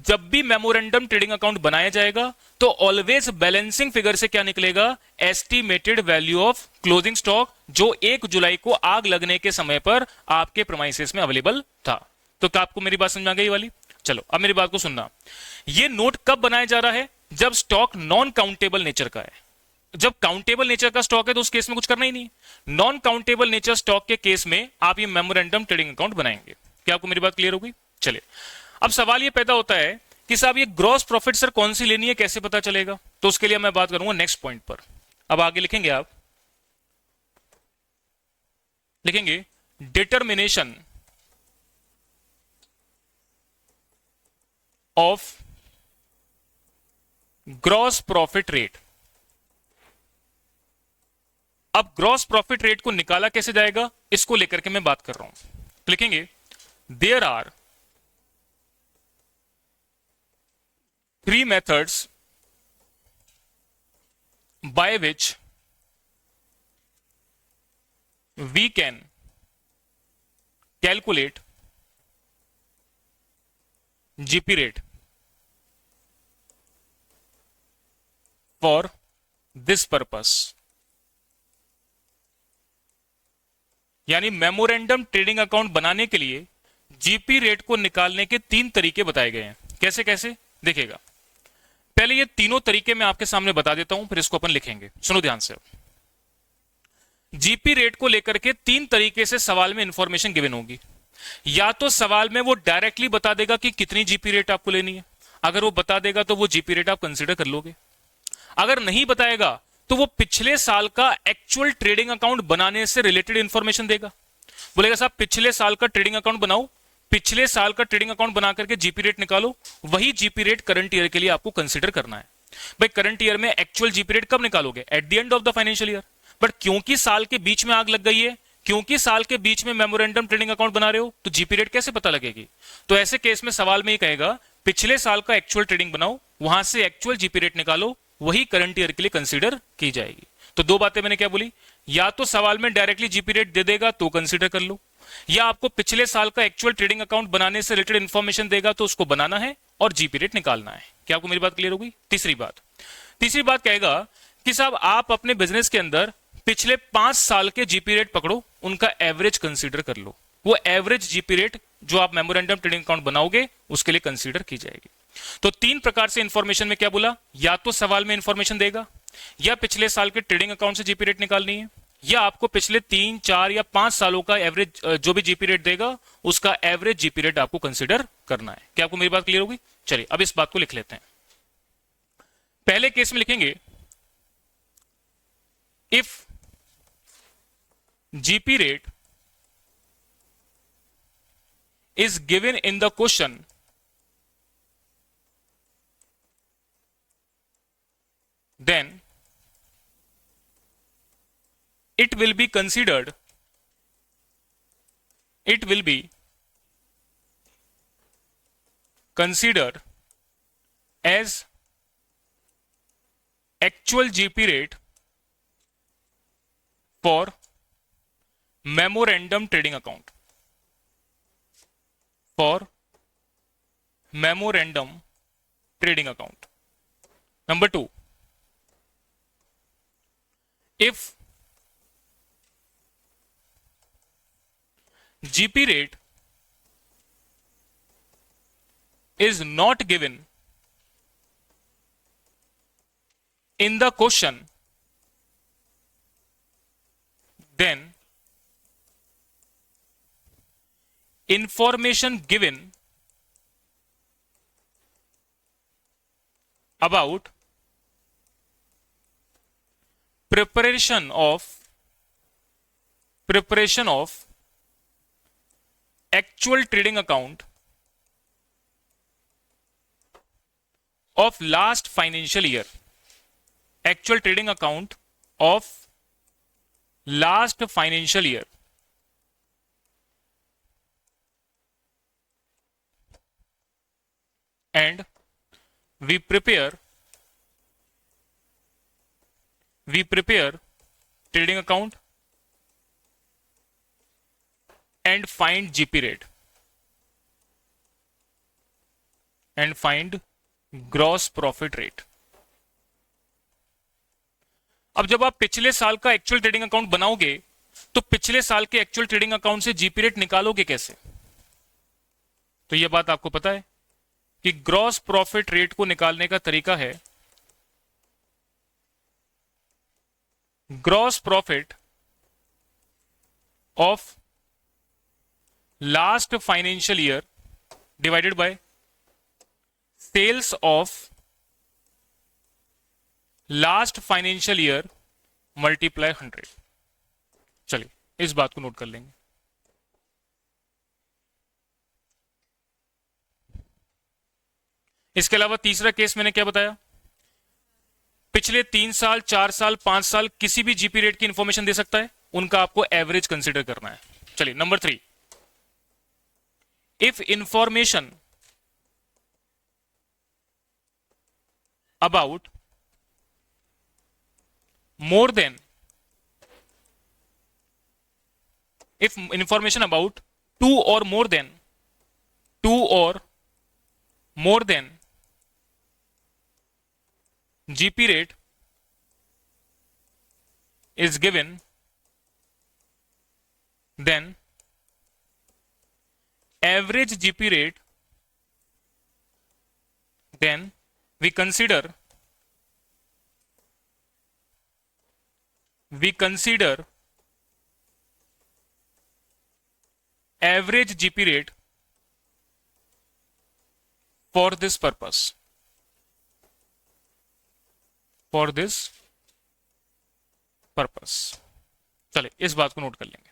जब भी मेमोरेंडम ट्रेडिंग अकाउंट बनाया जाएगा तो ऑलवेज बैलेंसिंग फिगर से क्या निकलेगा, estimated value of closing stock जो 1 जुलाई को आग लगने के समय पर आपके प्रीमाइसेस में अवेलेबल था। तो क्या आपको मेरी बात समझ आ गई वाली। चलो अब मेरी बात को सुनना, ये नोट कब बनाया जा रहा है, जब स्टॉक नॉन काउंटेबल नेचर का है। जब काउंटेबल नेचर का स्टॉक है तो उस केस में कुछ करना ही नहीं। नॉन काउंटेबल नेचर स्टॉक के केस में आप ये मेमोरेंडम ट्रेडिंग अकाउंट बनाएंगे। क्या आपको मेरी बात क्लियर होगी। चलिए अब सवाल ये पैदा होता है कि साहब ये ग्रॉस प्रॉफिट सर कौन सी लेनी है, कैसे पता चलेगा, तो उसके लिए मैं बात करूंगा नेक्स्ट पॉइंट पर। अब आगे लिखेंगे, आप लिखेंगे determination of gross profit rate. अब ग्रॉस प्रॉफिट रेट को निकाला कैसे जाएगा, इसको लेकर के मैं बात कर रहा हूं। तो लिखेंगे there are 3 methods by which we can calculate GP rate for this purpose। यानी मेमोरेंडम ट्रेडिंग अकाउंट बनाने के लिए जीपी रेट को निकालने के 3 तरीके बताए गए हैं। कैसे कैसे देखिएगा, पहले ये तीनों तरीके मैं आपके सामने बता देता हूं, फिर इसको अपन लिखेंगे। सुनो ध्यान से, जीपी रेट को लेकर के 3 तरीके से सवाल में इंफॉर्मेशन गिवन होगी। या तो सवाल में वो डायरेक्टली बता देगा कि कितनी जीपी रेट आपको लेनी है, अगर वो बता देगा तो वो जीपी रेट आप कंसीडर कर लोगे। अगर नहीं बताएगा तो वो पिछले साल का एक्चुअल ट्रेडिंग अकाउंट बनाने से रिलेटेड इंफॉर्मेशन देगा। बोलेगा साहब पिछले साल का ट्रेडिंग अकाउंट बनाओ, पिछले साल का ट्रेडिंग अकाउंट बना करके जीपी रेट निकालो, वही जीपी रेट करंट ईयर के लिए आपको कंसीडर करना है। भाई करंट ईयर में एक्चुअल जीपी रेट कब निकालोगे, at the end of the financial year. But क्योंकि साल के बीच में आग लग गई है, क्योंकि साल के बीच में मेमोरेंडम ट्रेडिंग अकाउंट बना रहे हो, तो जीपी रेट कैसे पता लगेगी? तो ऐसे केस में सवाल में ही कहेगा पिछले साल का एक्चुअल ट्रेडिंग बनाओ, वहां से एक्चुअल जीपी रेट निकालो, वही करंट ईयर के लिए कंसीडर की जाएगी। तो दो बातें मैंने क्या बोली, या तो सवाल में डायरेक्टली जीपी रेट दे देगा तो कंसीडर कर लो, या आपको पिछले साल का एक्चुअल ट्रेडिंग अकाउंट बनाने से रिलेटेड इंफॉर्मेशन देगा तो उसको बनाना है और जीपी रेट निकालना है। क्या आपको मेरी बात क्लियर होगी? तीसरी बात कहेगा कि साहब आप अपने बिजनेस के अंदर पिछले 5 साल के जीपी रेट पकड़ो, उनका एवरेज कंसीडर कर लो, वो एवरेज जीपी रेट जो आप मेमोरेंडम ट्रेडिंग अकाउंट बनाओगे उसके लिए कंसीडर की जाएगी। तो 3 प्रकार से इंफॉर्मेशन में क्या बोला, या तो सवाल में इंफॉर्मेशन देगा, या पिछले साल के ट्रेडिंग अकाउंट से जीपी रेट निकालनी है, या आपको पिछले 3, 4 या 5 सालों का एवरेज जो भी जीपी रेट देगा उसका एवरेज जीपी रेट आपको कंसीडर करना है। क्या आपको मेरी बात क्लियर होगी? चलिए अब इस बात को लिख लेते हैं। पहले केस में लिखेंगे if GP rate is given in the question then it will be considered as actual GP rate for memorandum trading account, Number 2, if GP rate is not given in the question, then information given about preparation of actual trading account of last financial year, actual trading account of last financial year, and we prepare trading account and find GP rate and find gross profit rate। अब जब आप पिछले साल का actual trading account बनाओगे तो पिछले साल के एक्चुअल ट्रेडिंग अकाउंट से जीपी रेट निकालोगे कैसे? तो यह बात आपको पता है कि ग्रॉस प्रॉफिट रेट को निकालने का तरीका है gross profit of last financial year divided by sales of last financial year multiply 100। चलिए इस बात को नोट कर लेंगे। इसके अलावा तीसरा केस मैंने क्या बताया, पिछले 3 साल, 4 साल, 5 साल किसी भी जीपी रेट की इंफॉर्मेशन दे सकता है, उनका आपको एवरेज कंसीडर करना है। चलिए number 3, if information about more than 2 or more than GP rate is given, then average GP rate, then we consider average GP rate for this purpose, चलिए इस बात को नोट कर लेंगे।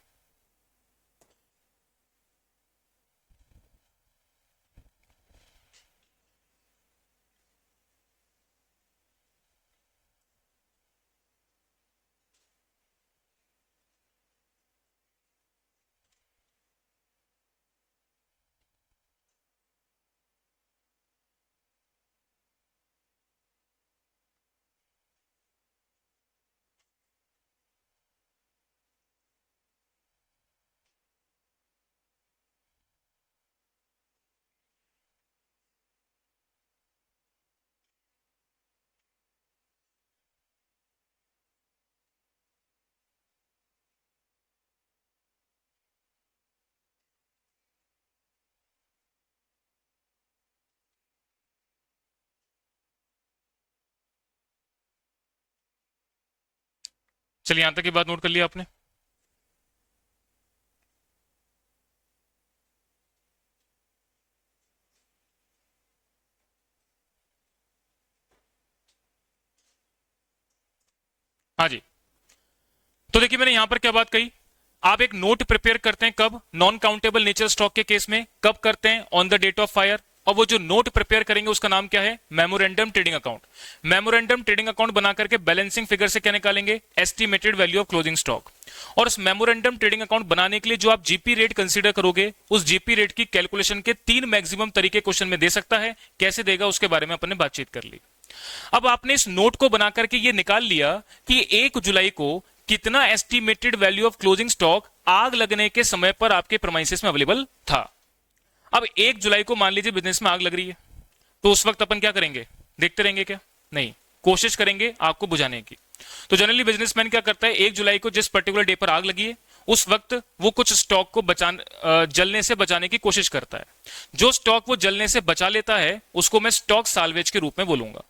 चलिए यहां तक की बात नोट कर लिया आपने। हाँ जी, तो देखिए मैंने यहां पर क्या बात कही, आप एक नोट प्रिपेयर करते हैं कब, नॉन काउंटेबल नेचर स्टॉक के केस में कब करते हैं, on the date of fire. और वो जो नोट प्रिपेयर करेंगे उसका नाम क्या है, memorandum trading account. Memorandum trading account बना करके बैलेंसिंग फिगर से क्या निकालेंगे, estimated value of closing stock. और उस मेमोरेंडम ट्रेडिंग अकाउंट बनाने के लिए जो आप जीपी रेट कंसीडर करोगे, उस जीपी रेट की कैलकुलेशन के 3 मैक्सिमम तरीके क्वेश्चन में दे सकता है, कैसे देगा उसके बारे में अपन ने बातचीत कर ली। अब आपने इस नोट को बना करके ये निकाल लिया कि 1 जुलाई को कितना estimated value of closing stock आग लगने के समय पर आपके प्रेमाइसेस में अवेलेबल था। अब 1 जुलाई को मान लीजिए बिजनेस में आग लग रही है, तो उस वक्त अपन क्या करेंगे, देखते रहेंगे क्या, नहीं, कोशिश करेंगे आग को बुझाने की। तो जनरली बिजनेसमैन क्या करता है, 1 जुलाई को जिस पर्टिकुलर डे पर आग लगी है उस वक्त वो कुछ स्टॉक को जलने से बचाने की कोशिश करता है। जो स्टॉक वो जलने से बचा लेता है उसको मैं स्टॉक साल्वेज के रूप में बोलूंगा।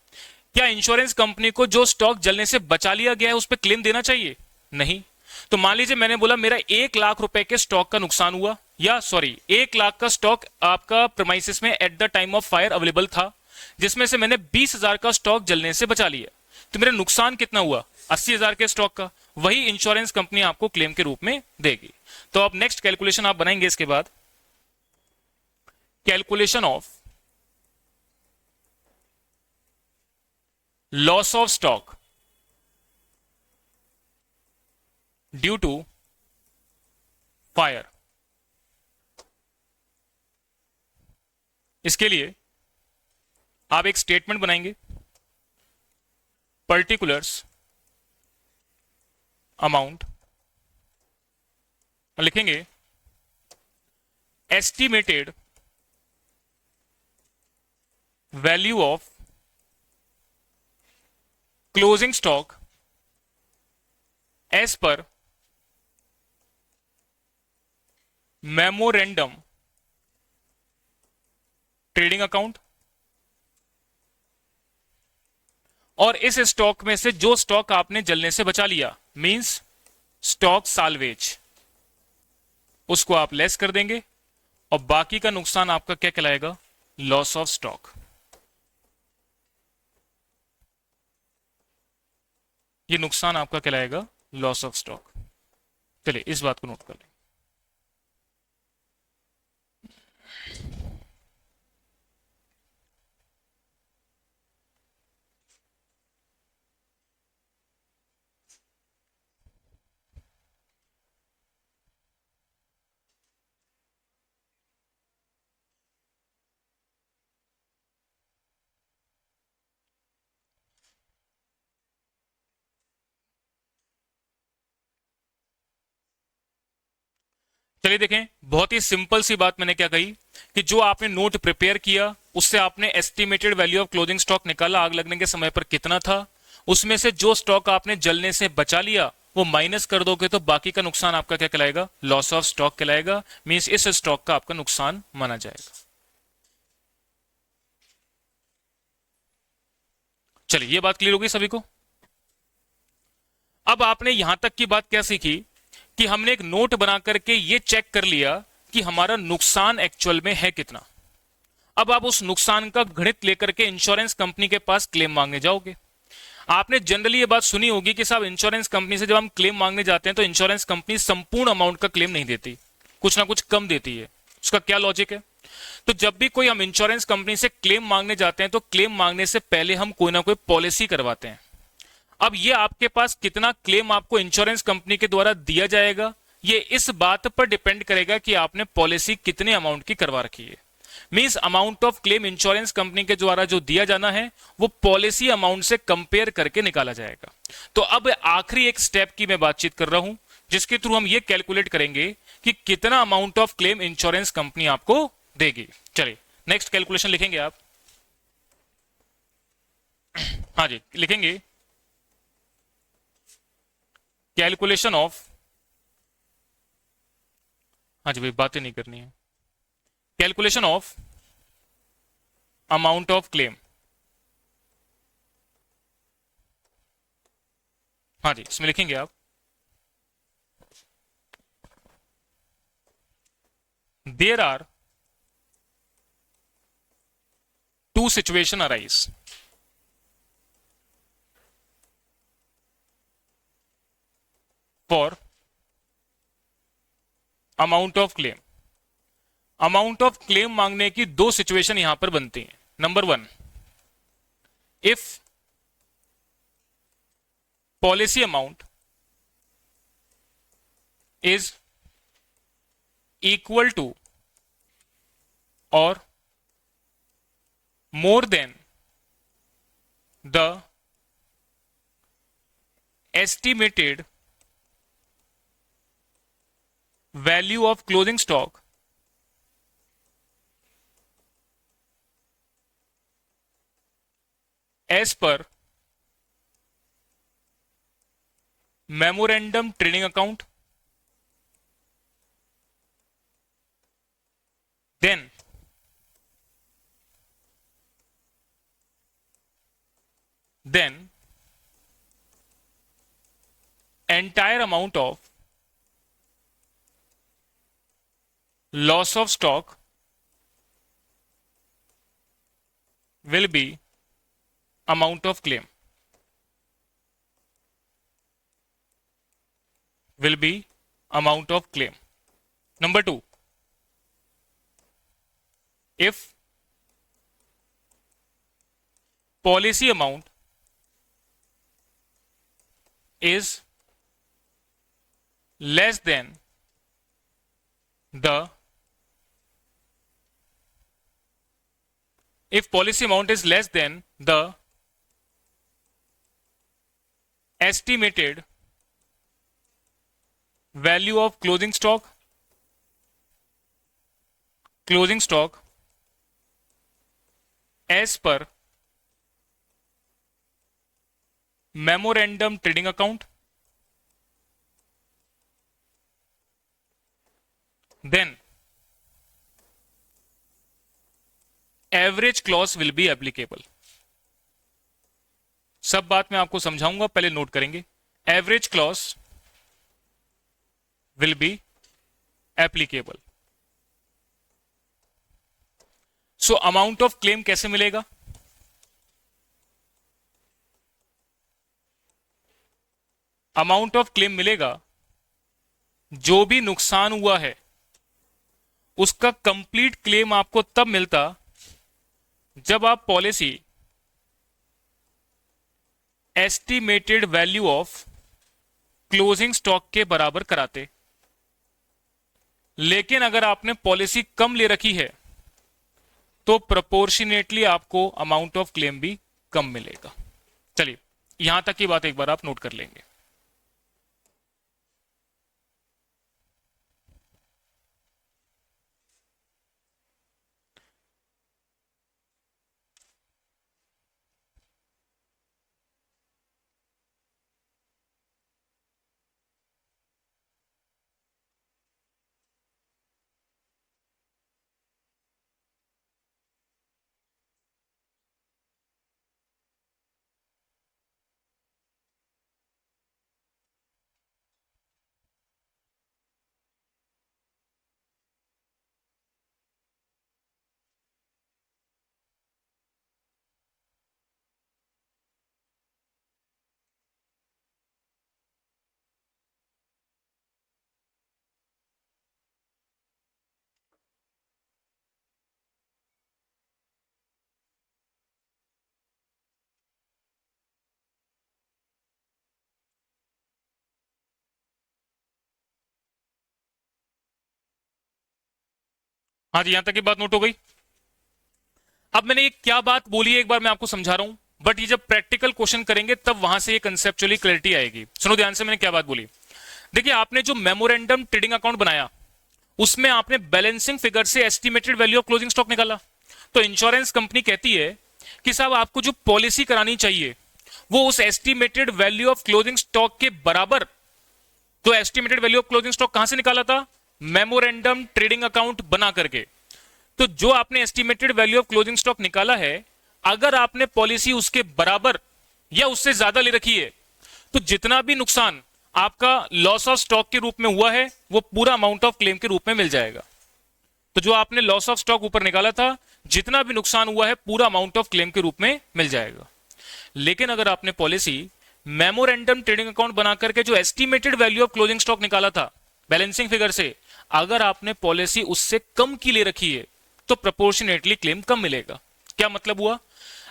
क्या इंश्योरेंस कंपनी को जो स्टॉक जलने से बचा लिया गया है उस पर क्लेम देना चाहिए, नहीं। तो मान लीजिए मैंने बोला मेरा 1 लाख रुपए के स्टॉक का नुकसान हुआ, या सॉरी 1 लाख का स्टॉक आपका प्रेमाइसिस में at the time of fire available था, जिसमें से मैंने 20,000 का स्टॉक जलने से बचा लिया, तो मेरा नुकसान कितना हुआ, 80,000 के स्टॉक का। वही इंश्योरेंस कंपनी आपको क्लेम के रूप में देगी। तो अब नेक्स्ट कैलकुलेशन आप बनाएंगे इसके बाद, calculation of loss of stock due to fire. इसके लिए आप एक स्टेटमेंट बनाएंगे, पर्टिकुलर्स अमाउंट, लिखेंगे estimated value of closing stock as per memorandum trading account. और इस स्टॉक में से जो स्टॉक आपने जलने से बचा लिया, मींस स्टॉक साल्वेज, उसको आप लेस कर देंगे और बाकी का नुकसान आपका क्या कहलाएगा, लॉस ऑफ स्टॉक। ये नुकसान आपका कहलाएगा लॉस ऑफ स्टॉक। चलिए इस बात को नोट कर लें। चलिए देखें, बहुत ही सिंपल सी बात मैंने क्या कही कि जो आपने नोट प्रिपेयर किया उससे आपने estimated value of closing stock निकाला, आग लगने के समय पर कितना था, उसमें से जो स्टॉक आपने जलने से बचा लिया वो माइनस कर दोगे तो बाकी का नुकसान आपका क्या कहलाएगा, लॉस ऑफ स्टॉक कहलाएगा। मींस इस स्टॉक का आपका नुकसान माना जाएगा। चलिए ये बात क्लियर होगी सभी को। अब आपने यहां तक की बात क्या सीखी कि हमने एक नोट बना करके ये चेक कर लिया कि हमारा नुकसान एक्चुअल में है कितना। अब आप उस नुकसान का गणित लेकर के इंश्योरेंस कंपनी के पास क्लेम मांगने जाओगे। आपने जनरली ये बात सुनी होगी कि साहब इंश्योरेंस कंपनी से जब हम क्लेम मांगने जाते हैं तो इंश्योरेंस कंपनी संपूर्ण अमाउंट का क्लेम नहीं देती, कुछ ना कुछ कम देती है। उसका क्या लॉजिक है? तो जब भी कोई हम इंश्योरेंस कंपनी से क्लेम मांगने जाते हैं तो क्लेम मांगने से पहले हम कोई ना कोई पॉलिसी करवाते हैं। अब ये आपके पास कितना क्लेम आपको इंश्योरेंस कंपनी के द्वारा दिया जाएगा, ये इस बात पर डिपेंड करेगा कि आपने पॉलिसी कितने अमाउंट की करवा रखी है। Means amount of claim insurance company के द्वारा जो दिया जाना है वो पॉलिसी अमाउंट से कंपेयर करके निकाला जाएगा। तो अब आखिरी एक स्टेप की मैं बातचीत कर रहा हूं जिसके थ्रू हम ये कैलकुलेट करेंगे कि कितना amount of claim insurance company आपको देगी। चलिए नेक्स्ट कैलकुलेशन लिखेंगे आप। हाँ जी लिखेंगे कैलकुलेशन ऑफ, हाँ जी भाई बातें नहीं करनी है, calculation of amount of claim. हाँ जी इसमें लिखेंगे आप there are two situations arise. For amount of claim, amount of claim मांगने की दो सिचुएशन यहां पर बनती हैं. Number one, if policy amount is equal to और more than the estimated value of closing stock as per memorandum trading account, then entire amount of loss of stock will be amount of claim. Will be amount of claim. Number two, if policy amount is less than the if policy amount is less than the estimated value of closing stock as per memorandum trading account, then average clause will be applicable. सब बात मैं आपको समझाऊंगा, पहले note करेंगे. Average clause will be applicable. So amount of claim कैसे मिलेगा? Amount of claim मिलेगा जो भी नुकसान हुआ है उसका कंप्लीट क्लेम आपको तब मिलता जब आप policy estimated value of closing stock के बराबर कराते. लेकिन अगर आपने पॉलिसी कम ले रखी है तो प्रोपोर्शनेटली आपको अमाउंट ऑफ क्लेम भी कम मिलेगा. चलिए, यहां तक की बात एक बार आप नोट कर लेंगे. हाँ जी, यहां तक की बात नोट हो गई. अब मैंने ये क्या बात बोली है एक बार मैं आपको समझा रहा हूं, बट ये जब प्रैक्टिकल क्वेश्चन करेंगे तब वहां से ये कंसेप्चुअली क्लैरिटी आएगी. सुनो ध्यान से, मैंने क्या बात बोली. देखिए, आपने जो मेमोरेंडम ट्रेडिंग अकाउंट बनाया उसमें आपने बैलेंसिंग फिगर से estimated value of closing stock निकाला. तो इंश्योरेंस कंपनी कहती है कि साहब आपको जो पॉलिसी करानी चाहिए वो उस estimated value of closing stock के बराबर. तो estimated value of closing stock कहां से निकाला था? मेमोरेंडम ट्रेडिंग अकाउंट बना करके. तो जो आपने estimated value of closing stock निकाला है, अगर आपने पॉलिसी उसके बराबर या उससे ज्यादा ले रखी है तो जितना भी नुकसान आपका लॉस ऑफ स्टॉक के रूप में हुआ है वो पूरा अमाउंट ऑफ क्लेम के रूप में मिल जाएगा. तो जो आपने लॉस ऑफ स्टॉक ऊपर निकाला था, जितना भी नुकसान हुआ है पूरा अमाउंट ऑफ क्लेम के रूप में मिल जाएगा। लेकिन अगर आपने पॉलिसी मेमोरेंडम ट्रेडिंग अकाउंट बना करके जो estimated value of closing stock निकाला था बैलेंसिंग फिगर से, अगर आपने पॉलिसी उससे कम की ले रखी है तो प्रोपोर्शनेटली क्लेम कम मिलेगा। क्या मतलब हुआ?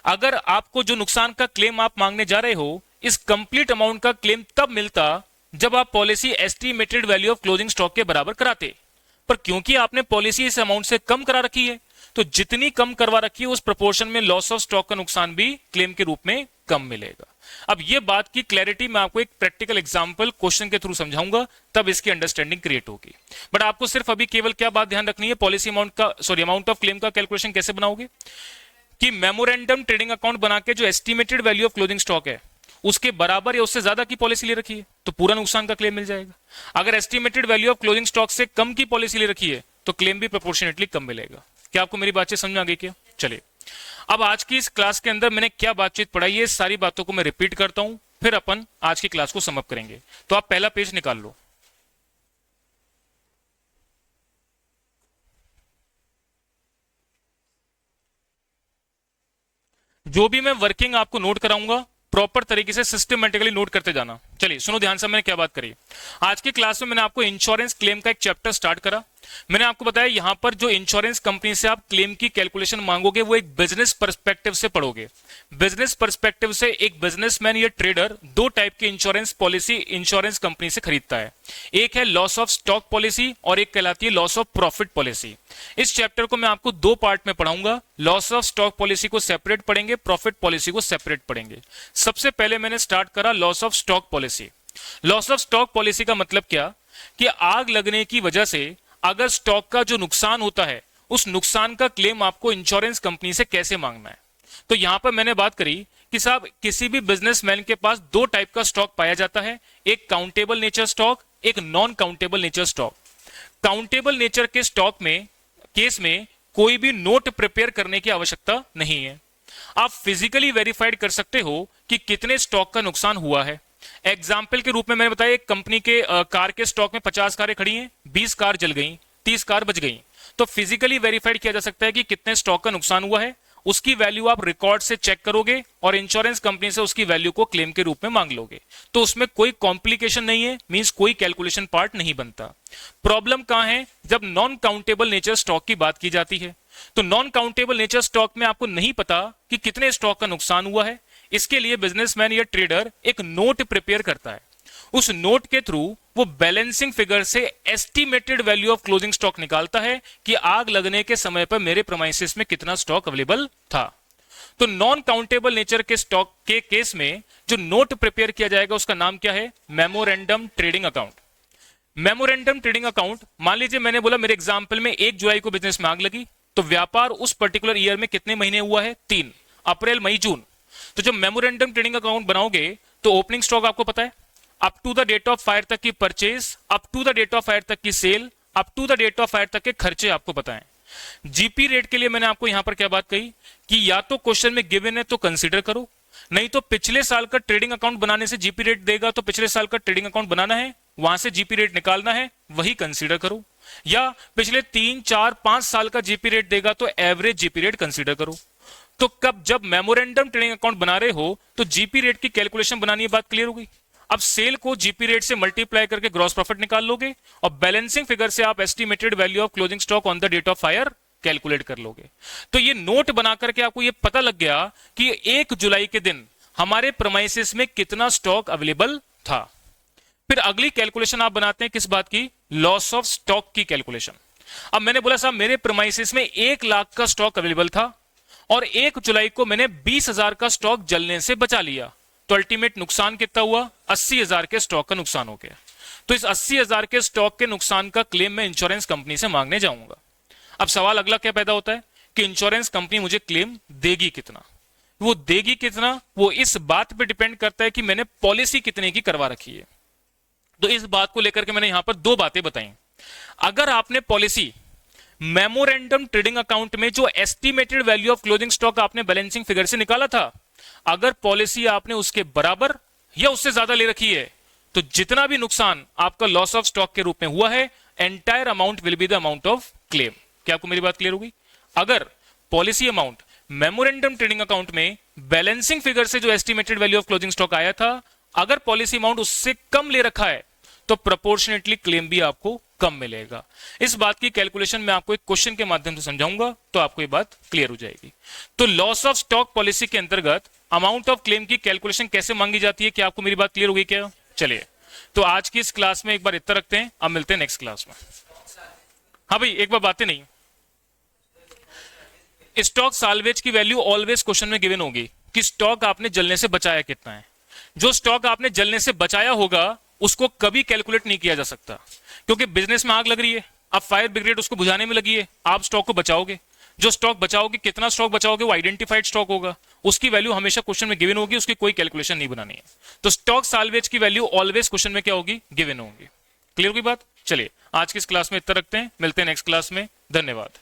अगर आपको जो नुकसान का क्लेम आप मांगने जा रहे हो, इस कंप्लीट अमाउंट का क्लेम तब मिलता जब आप policy estimated value of closing stock के बराबर कराते, पर क्योंकि आपने पॉलिसी इस अमाउंट से कम करा रखी है, तो जितनी कम करवा रखी है उस प्रोपोर्शन में लॉस ऑफ स्टॉक का नुकसान भी क्लेम के रूप में कम मिलेगा। अब ये बात की क्लैरिटी मैं आपको एक प्रैक्टिकल एग्जांपल क्वेश्चन के थ्रू समझाऊंगा, तब इसकी अंडरस्टैंडिंग क्रिएट होगी। बट आपको सिर्फ अभी केवल क्या बात ध्यान रखनी है, पॉलिसी अमाउंट ऑफ क्लेम का कैलकुलेशन कैसे बनाओगे कि मेमोरेंडम ट्रेडिंग अकाउंट बना के जो estimated value of closing stock है उसके बराबर या उससे ज्यादा की पॉलिसी ले रखी है तो पूरा नुकसान का क्लेम मिल जाएगा। अगर estimated value of closing stock से कम की पॉलिसी ले रखी है तो क्लेम भी प्रोपोर्शनेटली कम मिलेगा। क्या आपको मेरी बातचीत समझ में आ गई क्या? चलिए, अब आज की इस क्लास के अंदर मैंने क्या बातचीत पढ़ाई है, सारी बातों को मैं रिपीट करता हूं, फिर अपन आज की क्लास को सम अप करेंगे। तो आप पहला पेज निकाल लो। जो भी मैं वर्किंग आपको नोट कराऊंगा प्रॉपर तरीके से सिस्टमेटिकली नोट करते जाना। चलिए सुनो ध्यान से, मैंने क्या बात करी। आज की क्लास में मैंने आपको इंश्योरेंस क्लेम का एक चैप्टर स्टार्ट करा। मैंने आपको बताया यहां पर जो इंश्योरेंस कंपनी से आप क्लेम की कैलकुलेशन मांगोगे वो एक बिजनेस पर्सपेक्टिव से पढ़ोगे। बिजनेस पर्सपेक्टिव से एक बिजनेसमैन या ट्रेडर दो टाइप की इंश्योरेंस पॉलिसी इंश्योरेंस कंपनी से खरीदता है। एक है लॉस ऑफ स्टॉक पॉलिसी और एक कहलाती है लॉस ऑफ प्रॉफिट पॉलिसी। इस चैप्टर को मैं आपको दो पार्ट में पढ़ाऊंगा। लॉस ऑफ स्टॉक पॉलिसी को सेपरेट पढ़ेंगे, प्रॉफिट पॉलिसी को सेपरेट पढ़ेंगे। सबसे पहले मैंने स्टार्ट करा loss of stock policy. Loss of stock policy का मतलब क्या कि आग लगने की वजह से अगर स्टॉक का जो नुकसान होता है उस नुकसान का क्लेम आपको इंश्योरेंस कंपनी से कैसे मांगना है। तो यहां पर मैंने बात करी कि साहब किसी भी बिजनेसमैन के पास दो टाइप का स्टॉक पाया जाता है, एक काउंटेबल नेचर स्टॉक, एक non countable nature stock. Countable nature के स्टॉक में केस में कोई भी नोट प्रिपेयर करने की आवश्यकता नहीं है। आप फिजिकली वेरीफाइड कर सकते हो कि कितने स्टॉक का नुकसान हुआ है। एग्जाम्पल के रूप में मैंने बताया एक कंपनी के कार के स्टॉक में 50 कारें खड़ी हैं, 20 कार जल गई, 30 कार बच गई, तो फिजिकली वेरीफाइड किया जा सकता है कि कितने स्टॉक का नुकसान हुआ है। उसकी वैल्यू आप रिकॉर्ड से चेक करोगे और इंश्योरेंस कंपनी से उसकी वैल्यू को क्लेम के रूप में मांग लोगे। तो उसमें कोई कॉम्प्लिकेशन नहीं है, मींस कोई कैलकुलेशन पार्ट नहीं बनता। प्रॉब्लम कहां है? जब नॉन काउंटेबल नेचर स्टॉक की बात की जाती है। तो नॉन काउंटेबल नेचर स्टॉक में आपको नहीं पता कि कितने स्टॉक का नुकसान हुआ है। इसके लिए बिजनेसमैन या ट्रेडर एक नोट प्रिपेयर करता है। उस नोट के थ्रू वो बैलेंसिंग फिगर से estimated value of closing stock निकालता है कि आग लगने के समय पर मेरे प्रीमाइसेस में कितना स्टॉक अवेलेबल था। तो नॉन काउंटेबल नेचर के स्टॉक के केस में जो नोट प्रिपेयर किया जाएगा उसका नाम क्या है? Memorandum trading account. Memorandum trading account, मान लीजिए मैंने बोला मेरे एग्जाम्पल में 1 जुलाई को बिजनेस में आग लगी, तो व्यापार उस पर्टिकुलर ईयर में कितने महीने हुआ है? 3, अप्रैल मई जून। तो जब मेमोरेंडम ट्रेडिंग अकाउंट बनाओगे तो ओपनिंग स्टॉक आपको पता है, up to the date of fire तक की purchase, up to the date of fire तक की sale, up to the date of fire तक के खर्चे आपको पता है। जीपी रेट के लिए मैंने आपको यहां पर क्या बात कही कि या तो क्वेश्चन में गिवन है तो कंसीडर करो, नहीं तो पिछले साल का ट्रेडिंग अकाउंट बनाने से जीपी रेट देगा तो पिछले साल का ट्रेडिंग अकाउंट बनाना है, वहां से जीपी रेट निकालना है, वही कंसीडर करो। या पिछले 3, 4, 5 साल का जीपी रेट देगा तो एवरेज जीपी रेट कंसीडर करो। तो कब जब मेमोरेंडम ट्रेडिंग अकाउंट बना रहे हो तो जीपी रेट की कैलकुलेशन बनानी है, बात क्लियर हो गई। अब सेल को जीपी रेट से मल्टीप्लाई करके ग्रॉस प्रॉफिट निकाल लोगे और बैलेंसिंग फिगर से आप estimated value of closing stock on the date of fire calculate कर लोगे। तो ये नोट बना करके आपको ये पता लग गया कि 1 जुलाई के दिन हमारे प्रीमाइसेस में कितना स्टॉक अवेलेबल था। फिर अगली कैलकुलेशन आप बनाते हैं किस बात की? लॉस ऑफ स्टॉक की कैलकुलेशन। अब मैंने बोला साहब मेरे प्रीमाइसेस में 1 लाख का स्टॉक अवेलेबल था और 1 जुलाई को मैंने 20,000 का स्टॉक जलने से बचा लिया, तो अल्टीमेट नुकसान कितना हुआ? 80,000 के स्टॉक का नुकसान हो गया। तो इस 80,000 के स्टॉक के नुकसान का क्लेम मैं इंश्योरेंस कंपनी से मांगने जाऊंगा। अब सवाल अगला क्या पैदा होता है कि इंश्योरेंस कंपनी मुझे क्लेम देगी कितना? वो देगी कितना वो इस बात पे डिपेंड करता है कि मैंने पॉलिसी कितने की करवा रखी है। तो इस बात को लेकर के मैंने यहां पर 2 बातें बताई। अगर आपने पॉलिसी मेमोरेंडम ट्रेडिंग अकाउंट में जो estimated value of closing stock आपने बैलेंसिंग फिगर से निकाला था, अगर पॉलिसी आपने उसके बराबर या उससे ज्यादा ले रखी है तो जितना भी नुकसान आपका लॉस ऑफ स्टॉक के रूप में हुआ है, entire amount will be the amount of claim. क्या आपको मेरी बात क्लियर होगी? अगर policy amount memorandum trading account में बैलेंसिंग फिगर से जो estimated value of closing stock आया था, अगर पॉलिसी अमाउंट उससे कम ले रखा है तो प्रोपोर्शनेटली क्लेम भी आपको कम मिलेगा। इस बात की कैलकुलेशन मैं आपको एक क्वेश्चन के माध्यम से समझाऊंगा तो आपको ये बात क्लियर हो जाएगी। तो लॉस ऑफ स्टॉक पॉलिसी के अंतर्गत अमाउंट ऑफ क्लेम की कैलकुलेशन कैसे मांगी जाती है, क्या आपको मेरी बात क्लियर हो गई क्या? चलिए, तो आज की इस क्लास में एक बार इतना रखते हैं, अब मिलते हैं नेक्स्ट क्लास में। हाँ भाई, एक बार बातें नहीं, स्टॉक साल्वेज की वैल्यू ऑलवेज क्वेश्चन में गिवन होगी कि स्टॉक आपने जलने से बचाया कितना है। जो स्टॉक आपने जलने से बचाया होगा उसको कभी कैलकुलेट नहीं किया जा सकता, क्योंकि बिजनेस में आग लग रही है, अब फायर ब्रिगेड उसको बुझाने में लगी है, आप स्टॉक को बचाओगे। जो स्टॉक बचाओगे, कितना स्टॉक बचाओगे, वो आइडेंटिफाइड स्टॉक होगा, उसकी वैल्यू हमेशा क्वेश्चन में गिवन होगी, उसकी कोई कैलकुलेशन नहीं बनानी है। तो स्टॉक साल्वेज की वैल्यू ऑलवेज क्वेश्चन में क्या होगी? गिवन होगी। क्लियर होगी बात? चलिए, आज की इस क्लास में इतना रखते हैं, मिलते हैं नेक्स्ट क्लास में। धन्यवाद।